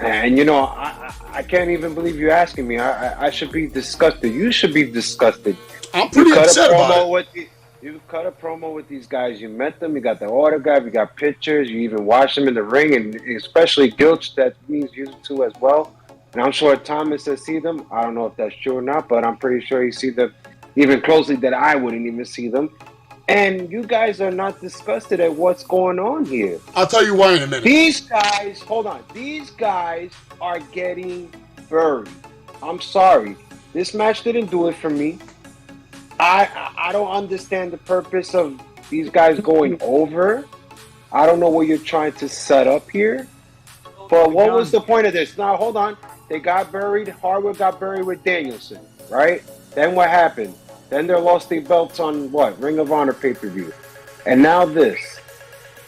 [SPEAKER 8] And, you know, I can't even believe you're asking me. I should be disgusted. You should be disgusted.
[SPEAKER 5] I'm pretty upset about it.
[SPEAKER 8] You cut a promo with these guys. You met them. You got the autograph. You got pictures. You even watched them in the ring. And especially Gilch, that means you two as well. And I'm sure Thomas has seen them. I don't know if that's true or not, but I'm pretty sure he sees them even closely that I wouldn't even see them. And you guys are not disgusted at what's going on here.
[SPEAKER 5] I'll tell you why in a minute.
[SPEAKER 8] These guys are getting buried. I'm sorry. This match didn't do it for me. I don't understand the purpose of these guys going over. I don't know what you're trying to set up here. But what was the point of this? Now, hold on. They got buried. Hardwood got buried with Danielson, right? Then what happened? Then they lost their belts on what? Ring of Honor pay-per-view. And now this.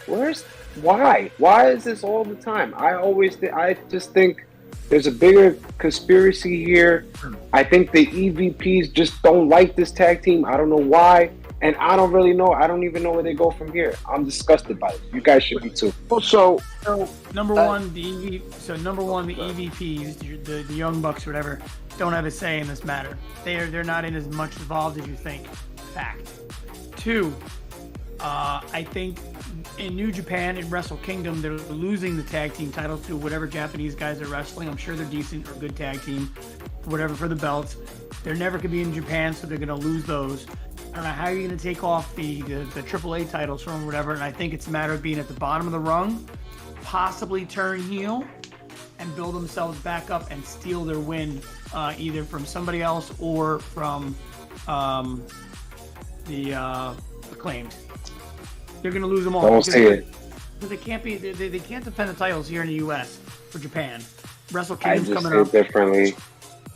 [SPEAKER 8] Why? Why is this all the time? I just think there's a bigger conspiracy here. I think the EVPs just don't like this tag team. I don't know why. And I don't really know. I don't even know where they go from here. I'm disgusted by it. You guys should be too.
[SPEAKER 7] So number one, the EVPs, the Young Bucks or whatever, don't have a say in this matter. They're not in as much involved as you think. Fact. 2, I think in New Japan, in Wrestle Kingdom, they're losing the tag team titles to whatever Japanese guys are wrestling. I'm sure they're decent or good tag team, whatever, for the belts. They're never going to be in Japan, so they're going to lose those. I don't know how you're going to take off the AAA titles from whatever, and I think it's a matter of being at the bottom of the rung, possibly turn heel, and build themselves back up and steal their win, either from somebody else or from the Acclaimed. They're going to lose them all.
[SPEAKER 8] Don't see it.
[SPEAKER 7] But they can't defend the titles here in the U.S. for Japan. Wrestle
[SPEAKER 8] I
[SPEAKER 7] Kingdom's
[SPEAKER 8] just
[SPEAKER 7] coming
[SPEAKER 8] see
[SPEAKER 7] up.
[SPEAKER 8] it differently.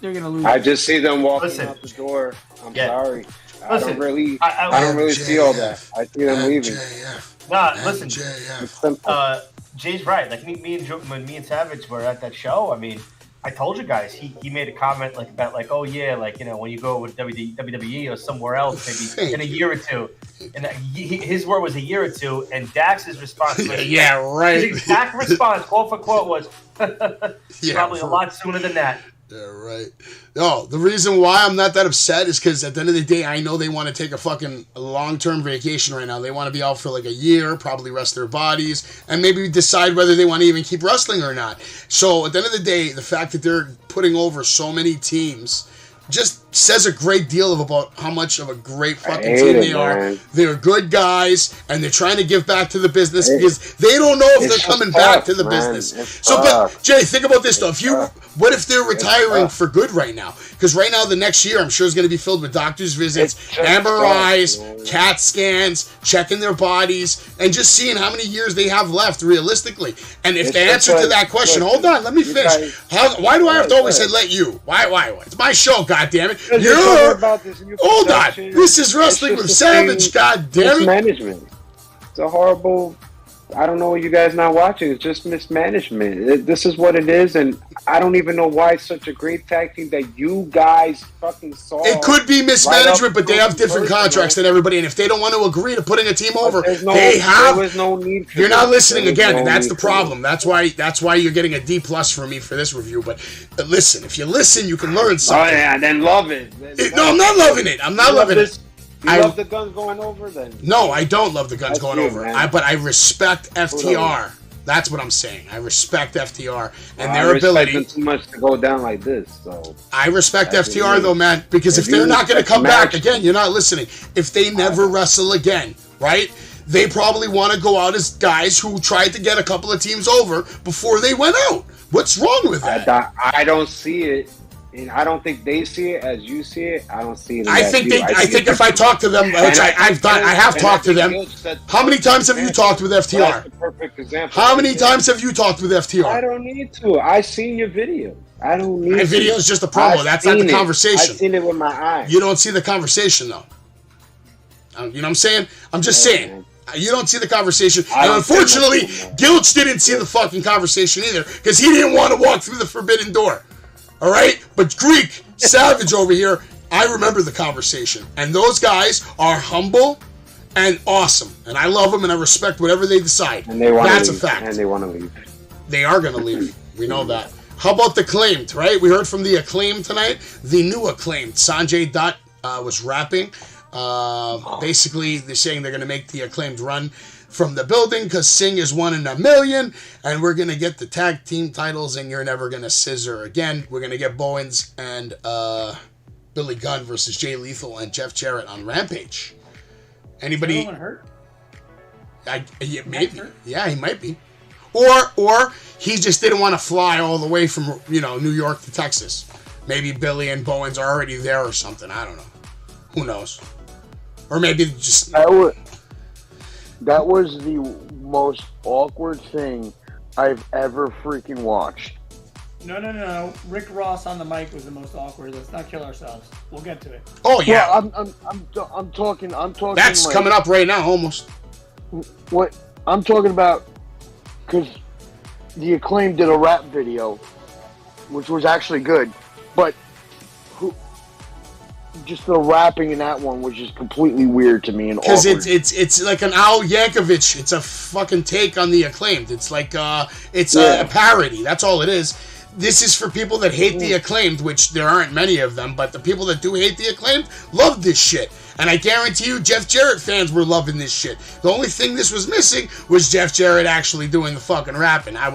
[SPEAKER 7] They're going to lose.
[SPEAKER 8] I just see them walking out the door. I'm sorry. I don't really see all that. I see them leaving.
[SPEAKER 9] Nah, listen. Jay's right. Like when me and Savage were at that show, I mean, I told you guys, he made a comment about oh yeah, when you go with WWE or somewhere else, maybe in a year or two. And his word was a year or two, and Dax's response was
[SPEAKER 5] yeah, right.
[SPEAKER 9] His exact response, quote for quote, was probably a lot sooner than that.
[SPEAKER 5] Yeah, right. No, the reason why I'm not that upset is because at the end of the day, I know they want to take a fucking long-term vacation right now. They want to be out for a year, probably rest their bodies, and maybe decide whether they want to even keep wrestling or not. So at the end of the day, the fact that they're putting over so many teams just says a great deal about how much of a great fucking team they are. They're good guys, and they're trying to give back to the business because they don't know if they're coming back to the business. So, but Jay, think about this though. What if they're retiring for good right now? Because right now, the next year, I'm sure is going to be filled with doctor's visits, MRIs, CAT scans, checking their bodies, and just seeing how many years they have left realistically. And if the answer to that question, hold on, let me finish. Why do I have to always say let you? Why? It's my show, goddammit. Hold on. This is Wrestling with Savage, goddammit.
[SPEAKER 8] Mismanagement. It's a horrible. I don't know what you guys not watching. It's just mismanagement. This is what it is, and I don't even know why it's such a great tag team that you guys fucking saw.
[SPEAKER 5] It could be mismanagement, but they have different contracts than everybody, and if they don't want to agree to putting a team over, there was no need for. You're not listening again, and that's the problem. That's why you're getting a D+ from me for this review. But listen, if you listen, you can learn something.
[SPEAKER 8] Oh yeah, then love it.
[SPEAKER 5] No, I'm not loving it. I'm not loving it.
[SPEAKER 8] You love the guns going over then?
[SPEAKER 5] No, I don't love the guns going over. But I respect FTR. That's what I'm saying. I respect FTR and their ability.
[SPEAKER 8] I respect them too much to go down like this. So
[SPEAKER 5] I respect FTR though, man, because if they're not going to come back again, you're not listening. If they never wrestle again, right? They probably want to go out as guys who tried to get a couple of teams over before they went out. What's wrong with that?
[SPEAKER 8] I don't see it. And I don't think they see it as you see it. I don't see it.
[SPEAKER 5] I think if I talk to them, which I have talked to them. How many times have you talked with FTR?
[SPEAKER 8] That's the perfect example.
[SPEAKER 5] How many times have you talked with FTR?
[SPEAKER 8] I don't need to. I seen your video. I don't need.
[SPEAKER 5] My video is just a promo. That's not the conversation.
[SPEAKER 8] I've seen it with my eyes.
[SPEAKER 5] You don't see the conversation though. You know what I'm saying? I'm just saying. You don't see the conversation. And unfortunately, Gilch didn't see the fucking conversation either because he didn't want to walk through the forbidden door. All right? But Greek, Savage over here, I remember the conversation. And those guys are humble and awesome. And I love them and I respect whatever they decide.
[SPEAKER 8] And they want
[SPEAKER 5] That's
[SPEAKER 8] to leave.
[SPEAKER 5] a fact.
[SPEAKER 8] And they want to leave.
[SPEAKER 5] They are going to leave. We know that. How about the Acclaimed, right? We heard from the Acclaimed tonight. The new Acclaimed. Sanjay Dutt was rapping. Basically, they're saying they're going to make the Acclaimed run from the building because Singh is 1 in a million, and we're going to get the tag team titles, and you're never going to scissor again. We're going to get Bowens and Billy Gunn versus Jay Lethal and Jeff Jarrett on Rampage. Anybody?
[SPEAKER 7] Is anyone hurt?
[SPEAKER 5] Yeah, maybe. Yeah, he might be. Or he just didn't want to fly all the way from New York to Texas. Maybe Billy and Bowens are already there or something. I don't know. Who knows? Or maybe just...
[SPEAKER 10] That was the most awkward thing I've ever freaking watched.
[SPEAKER 7] No. Rick Ross on the mic was the most awkward. Let's not kill ourselves. We'll get to it.
[SPEAKER 5] Oh yeah.
[SPEAKER 10] Well, I'm talking.
[SPEAKER 5] That's like, coming up right now, almost.
[SPEAKER 10] What I'm talking about, because the Acclaimed did a rap video, which was actually good, but just the rapping in that one was just completely weird to me and
[SPEAKER 5] because it's like an Al Yankovic. It's a fucking take on the Acclaimed. It's like a parody. That's all it is. This is for people that hate the Acclaimed, which there aren't many of them, but the people that do hate the Acclaimed love this shit. And I guarantee you Jeff Jarrett fans were loving this shit. The only thing this was missing was Jeff Jarrett actually doing the fucking rapping. I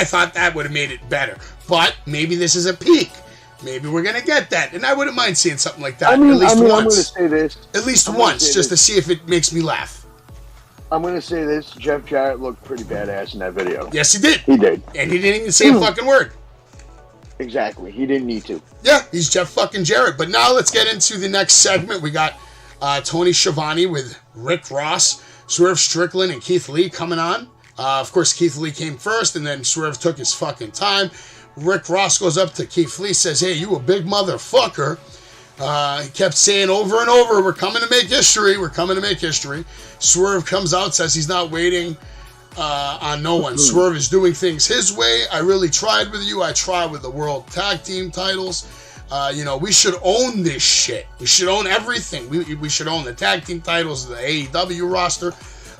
[SPEAKER 5] thought that would have made it better. But maybe this is a peak. Maybe we're gonna get that, and I wouldn't mind seeing something like that. At least once.
[SPEAKER 10] I'm gonna say this.
[SPEAKER 5] At least once, just to see if it makes me laugh.
[SPEAKER 10] I'm gonna say this. Jeff Jarrett looked pretty badass in that video.
[SPEAKER 5] Yes, he did.
[SPEAKER 10] He did,
[SPEAKER 5] and he didn't even say a fucking word.
[SPEAKER 10] Exactly. He didn't need to.
[SPEAKER 5] Yeah, he's Jeff fucking Jarrett. But now let's get into the next segment. We got Tony Schiavone with Rick Ross, Swerve Strickland, and Keith Lee coming on. Of course, Keith Lee came first, and then Swerve took his fucking time. Rick Ross goes up to Keith Lee, says, "Hey, you a big motherfucker." He kept saying over and over, "We're coming to make history. We're coming to make history." Swerve comes out, says he's not waiting on no one. Swerve is doing things his way. "I really tried with you. I tried with the World Tag Team titles. We should own this shit. We should own everything. We should own the tag team titles, the AEW roster."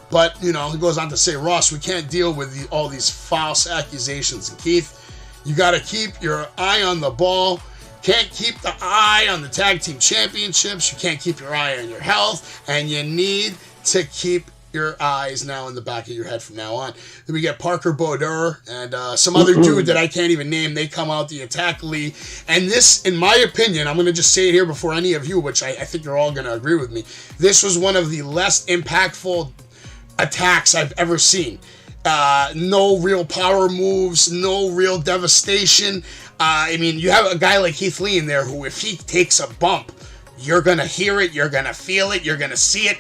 [SPEAKER 5] But, he goes on to say, "Ross, we can't deal with all these false accusations. And Keith, you got to keep your eye on the ball. Can't keep the eye on the tag team championships. You can't keep your eye on your health. And you need to keep your eyes now in the back of your head from now on. Then we get Parker Boudreaux and some other dude that I can't even name. They come out, the attack Lee. And this, in my opinion, I'm going to just say it here before any of you, which I think you're all going to agree with me. This was one of the less impactful attacks I've ever seen. No real power moves, no real devastation. I mean, you have a guy like Keith Lee in there who, if he takes a bump, you're going to hear it, you're going to feel it, you're going to see it.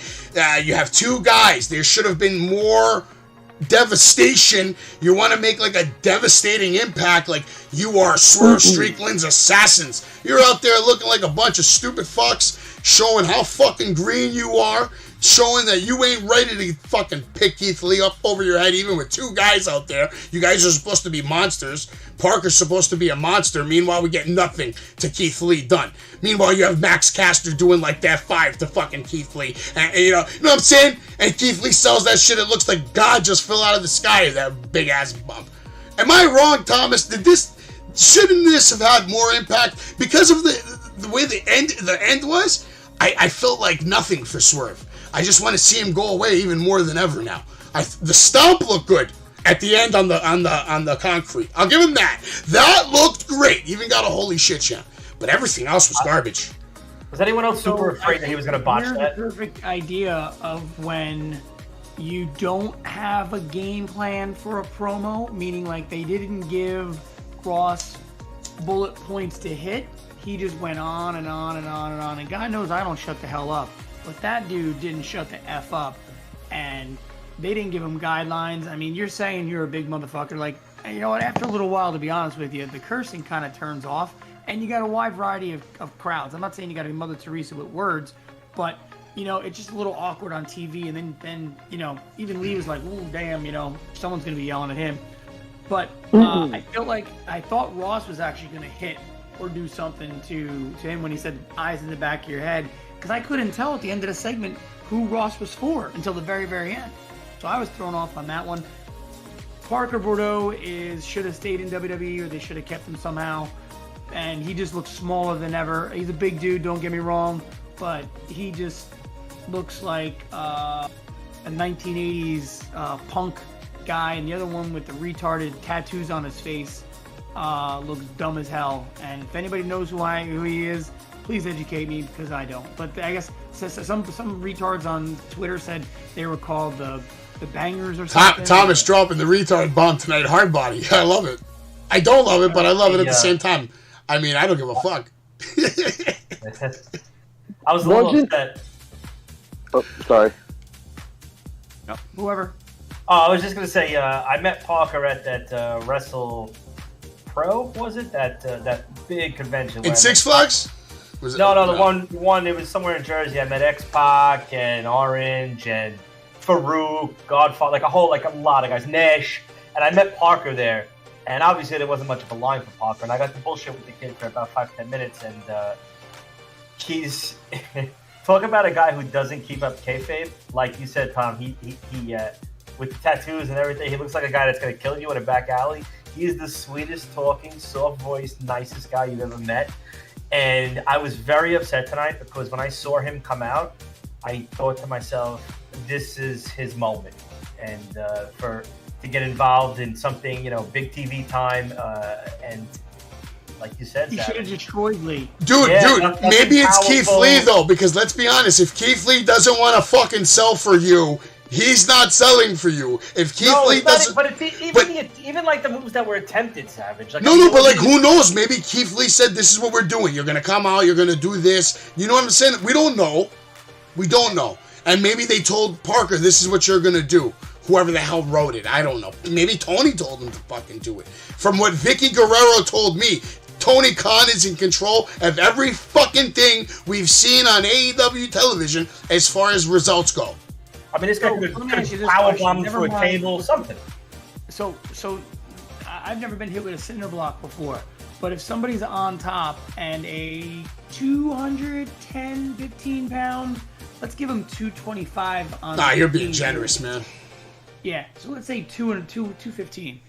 [SPEAKER 5] You have two guys. There should have been more devastation. You want to make like a devastating impact, like you are Swerve Strickland's assassins. You're out there looking like a bunch of stupid fucks, showing how fucking green you are, showing that you ain't ready to fucking pick Keith Lee up over your head, even with two guys out there. You guys are supposed to be monsters. Parker's supposed to be a monster. Meanwhile, we get nothing to Keith Lee done. Meanwhile, you have Max Caster doing like that 5 to fucking Keith Lee. And you know what I'm saying? And Keith Lee sells that shit. It looks like God just fell out of the sky, that big ass bump. Am I wrong, Thomas? Shouldn't this have had more impact? Because of the way the end was, I felt like nothing for Swerve. I just want to see him go away even more than ever now. The stomp looked good at the end on the concrete. I'll give him that. That looked great. Even got a holy shit chant. But everything else was garbage.
[SPEAKER 9] Was anyone else super afraid that he was going to botch that?
[SPEAKER 7] Here's the perfect idea of when you don't have a game plan for a promo, meaning like they didn't give Ross bullet points to hit. He just went on and on and on and on. And God knows I don't shut the hell up. But that dude didn't shut the F up. And they didn't give him guidelines. I mean, you're saying you're a big motherfucker. Like, you know what? After a little while, to be honest with you, the cursing kind of turns off. And you got a wide variety of crowds. I'm not saying you got to be Mother Teresa with words. But, you know, it's just a little awkward on TV. And then you know, even Lee was like, ooh, damn, you know, someone's going to be yelling at him. But I thought Ross was actually going to hit or do something to him when he said eyes in the back of your head. Because I couldn't tell at the end of the segment who Ross was for until the very, very end. So I was thrown off on that one. Parker Boudreaux should have stayed in WWE, or they should have kept him somehow. And he just looks smaller than ever. He's a big dude, don't get me wrong. But he just looks like a 1980s punk guy. And the other one with the retarded tattoos on his face looks dumb as hell. And if anybody knows who he is, please educate me, because I don't. But I guess some retards on Twitter said they were called the Bangers or something.
[SPEAKER 5] Thomas dropping the retard bomb tonight. Hard body. I love it. I don't love it, but I love it at the same time. I mean, I don't give a fuck.
[SPEAKER 9] I was a little upset.
[SPEAKER 10] Oh, sorry.
[SPEAKER 7] No. Whoever.
[SPEAKER 9] Oh, I was just going to say, I met Parker at that Wrestle Pro, was it? That big convention.
[SPEAKER 5] In Six Flags?
[SPEAKER 9] The one, it was somewhere in Jersey. I met X-Pac and Orange and Farouk, Godfather, like a lot of guys, Nash, and I met Parker there. And obviously there wasn't much of a line for Parker, and I got to bullshit with the kid for about 5-10 minutes, and he's talk about a guy who doesn't keep up kayfabe. Like you said, Tom, he with the tattoos and everything, he looks like a guy that's gonna kill you in a back alley. He's the sweetest talking, soft-voiced, nicest guy you've ever met. And I was very upset tonight because when I saw him come out, I thought to myself, this is his moment. And to get involved in something, you know, big TV time, and like you said,
[SPEAKER 7] he should have destroyed Lee.
[SPEAKER 5] Dude, maybe it's Keith Lee, though, because let's be honest, if Keith Lee doesn't want to fucking sell for you, he's not selling for you. If Keith Lee doesn't...
[SPEAKER 9] Even like the moves that were attempted, Savage. Like,
[SPEAKER 5] but like, who knows? Maybe Keith Lee said, this is what we're doing. You're going to come out, you're going to do this. You know what I'm saying? We don't know. We don't know. And maybe they told Parker, this is what you're going to do. Whoever the hell wrote it, I don't know. Maybe Tony told him to fucking do it. From what Vicky Guerrero told me, Tony Khan is in control of every fucking thing we've seen on AEW television as far as results go.
[SPEAKER 9] I mean, this guy could power bomb through a table, something.
[SPEAKER 7] So I've never been hit with a cinder block before, but if somebody's on top and a 210, 15 pound, let's give him 225 on.
[SPEAKER 5] Nah, you're being generous, man.
[SPEAKER 7] Yeah, so let's say 215.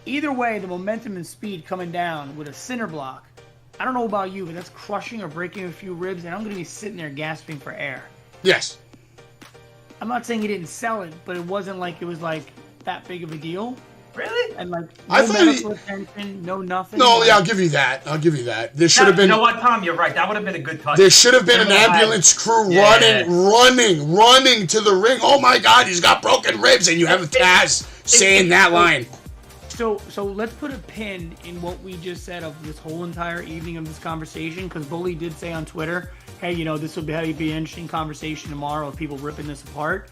[SPEAKER 7] Either way, the momentum and speed coming down with a cinder block, I don't know about you, but that's crushing or breaking a few ribs, and I'm going to be sitting there gasping for air.
[SPEAKER 5] Yes.
[SPEAKER 7] I'm not saying he didn't sell it, but it wasn't like it was like that big of a deal.
[SPEAKER 9] Really?
[SPEAKER 7] And like
[SPEAKER 5] I
[SPEAKER 7] no
[SPEAKER 5] thought
[SPEAKER 7] medical attention, no nothing.
[SPEAKER 5] No,
[SPEAKER 7] like,
[SPEAKER 5] yeah, I'll give you that. There should have been.
[SPEAKER 9] You know what, Tom? You're right. That would have been a good touch.
[SPEAKER 5] There should have been an ambulance crew running to the ring. Oh my God, he's got broken ribs, and you have Taz saying that line.
[SPEAKER 7] So let's put a pin in what we just said of this whole entire evening of this conversation, because Bully did say on Twitter, hey, you know, this will be an interesting conversation tomorrow of people ripping this apart.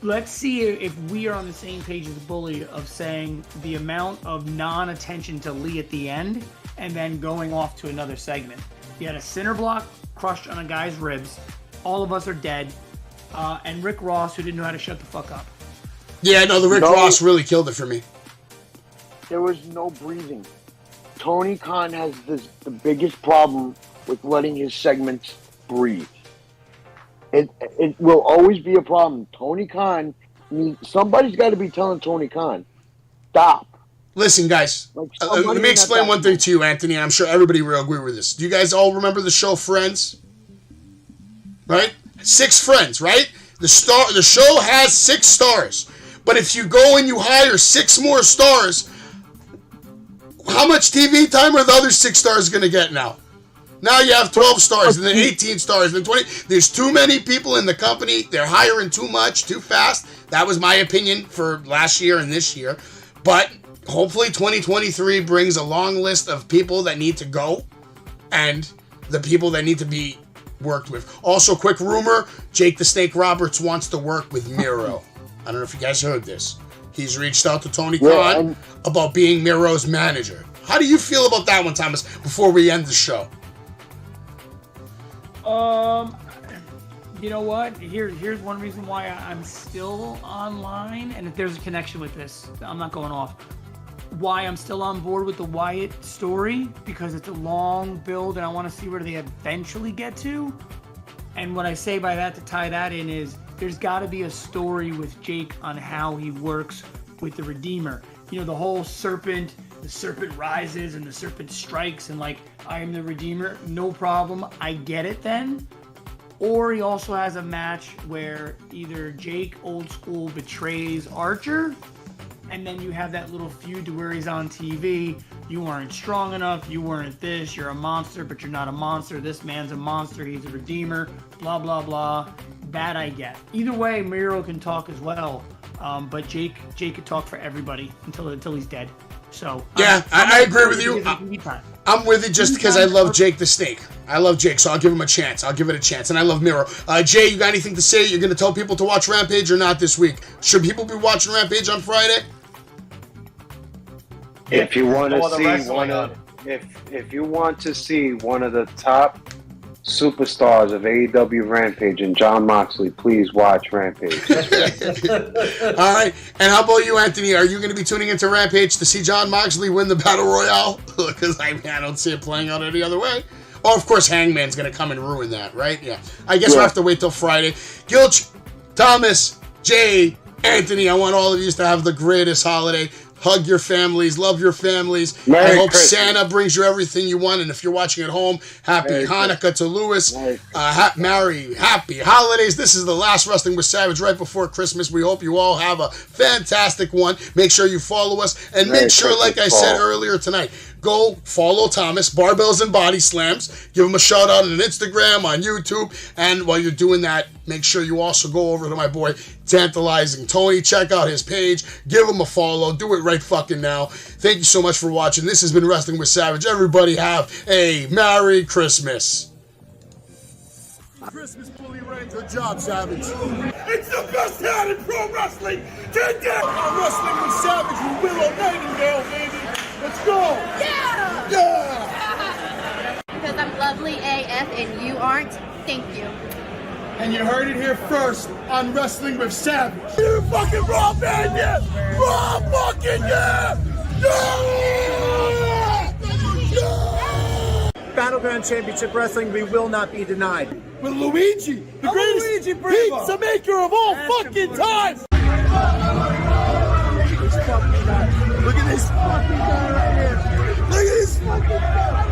[SPEAKER 7] Let's see if we are on the same page as Bully of saying the amount of non-attention to Lee at the end and then going off to another segment. You had a center block crushed on a guy's ribs. All of us are dead. And Rick Ross, who didn't know how to shut the fuck up.
[SPEAKER 5] Yeah, no, the Rick Ross really killed it for me.
[SPEAKER 10] There was no breathing. Tony Khan has the biggest problem with letting his segments breathe. It will always be a problem. Tony Khan, somebody's got to be telling Tony Khan, stop.
[SPEAKER 5] Listen, guys, let me explain one thing to you, Anthony. I'm sure everybody will agree with this. Do you guys all remember the show Friends? Right? 6 friends, right? The show has 6 stars. But if you go and you hire 6 more stars, how much TV time are the other 6 stars going to get now? Now you have 12 stars, and then 18 stars, and then 20. There's too many people in the company. They're hiring too much, too fast. That was my opinion for last year and this year. But hopefully 2023 brings a long list of people that need to go and the people that need to be worked with. Also, quick rumor, Jake the Snake Roberts wants to work with Miro. I don't know if you guys heard this. He's reached out to Tony Khan about being Miro's manager. How do you feel about that one, Thomas, before we end the show?
[SPEAKER 7] You know what? Here's one reason why I'm still online, and if there's a connection with this, I'm not going off. Why I'm still on board with the Wyatt story, because it's a long build, and I want to see where they eventually get to. And what I say by that, to tie that in, is there's got to be a story with Jake on how he works with the Redeemer. You know, the whole serpent, the serpent rises and the serpent strikes, and like, I am the Redeemer, no problem, I get it then. Or he also has a match where either Jake, old school, betrays Archer, and then you have that little feud to where he's on TV. You weren't strong enough, you weren't this, you're a monster, but you're not a monster. This man's a monster, he's a Redeemer, blah, blah, blah. That I get. Either way, Miro can talk as well, but Jake could talk for everybody until he's dead. So
[SPEAKER 5] yeah, I agree with you. I'm with it just because I love Jake the Snake. I love Jake, so I'll give him a chance. I'll give it a chance, and I love Miro. Jay, you got anything to say? You're going to tell people to watch Rampage or not this week? Should people be watching Rampage on Friday?
[SPEAKER 8] If you want to see if you want to see one of the top superstars of AEW Rampage and Jon Moxley, please watch Rampage.
[SPEAKER 5] All right. And how about you, Anthony? Are you going to be tuning into Rampage to see Jon Moxley win the Battle Royale? Because I don't see it playing out any other way. Oh, of course, Hangman's going to come and ruin that, right? Yeah. I guess we'll have to wait till Friday. Gilch, Thomas, Jay, Anthony, I want all of you to have the greatest holiday. Hug your families, love your families. I hope Santa brings you everything you want. And if you're watching at home, happy Hanukkah to Lewis. Happy holidays. This is the last Wrestling with Savage right before Christmas. We hope you all have a fantastic one. Make sure you follow us. And make sure, like I said earlier tonight, go follow Thomas, Barbells and Body Slams. Give him a shout out on Instagram, on YouTube. And while you're doing that, make sure you also go over to my boy, Tantalizing Tony. Check out his page. Give him a follow. Do it right fucking now. Thank you so much for watching. This has been Wrestling with Savage. Everybody have a Merry Christmas.
[SPEAKER 1] Christmas fully reigns. Good job, Savage.
[SPEAKER 2] It's the best out in pro wrestling today!
[SPEAKER 1] Wrestling with Savage with Willow Nightingale, baby. Let's go!
[SPEAKER 3] Yeah!
[SPEAKER 1] Yeah!
[SPEAKER 3] Because I'm lovely AF and you aren't. Thank you.
[SPEAKER 1] And you heard it here first on Wrestling with Savage. You fucking raw, man, yeah! Raw fucking yeah! Yeah! Yeah!
[SPEAKER 4] Battleground Championship Wrestling, we will not be denied.
[SPEAKER 1] With Luigi, the greatest pizza maker of all fucking time! Look at this fucking guy right here! Look at this fucking guy!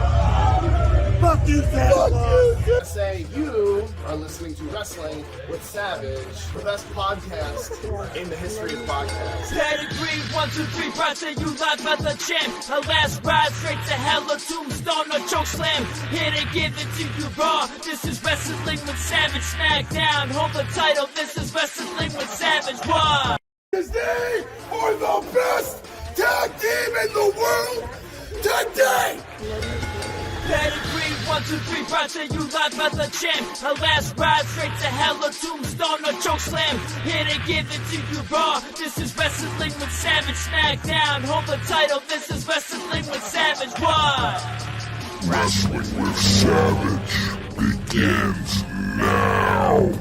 [SPEAKER 1] Fuck you, Santa Claus.
[SPEAKER 4] Say you are listening to Wrestling with Savage, the best podcast in the history of podcasts.
[SPEAKER 6] Pedigree, 1, 2, 3, pride say you live at the champ. A last ride straight to hell, a tombstone, a choke slam. Here to give it to you raw. This is Wrestling with Savage. Smackdown, hold the title. This is Wrestling with Savage. What?
[SPEAKER 2] They are the best tag team in the world today.
[SPEAKER 6] Pedigree, 1, 2, 3, pride say you live at the champ. A last ride straight to hell, a tombstone, a choke slam. Here to give it to you raw. This is Wrestling with Savage. Smackdown, hold the title. This is Wrestling with Savage. What?
[SPEAKER 2] Wrestling with Savage begins now.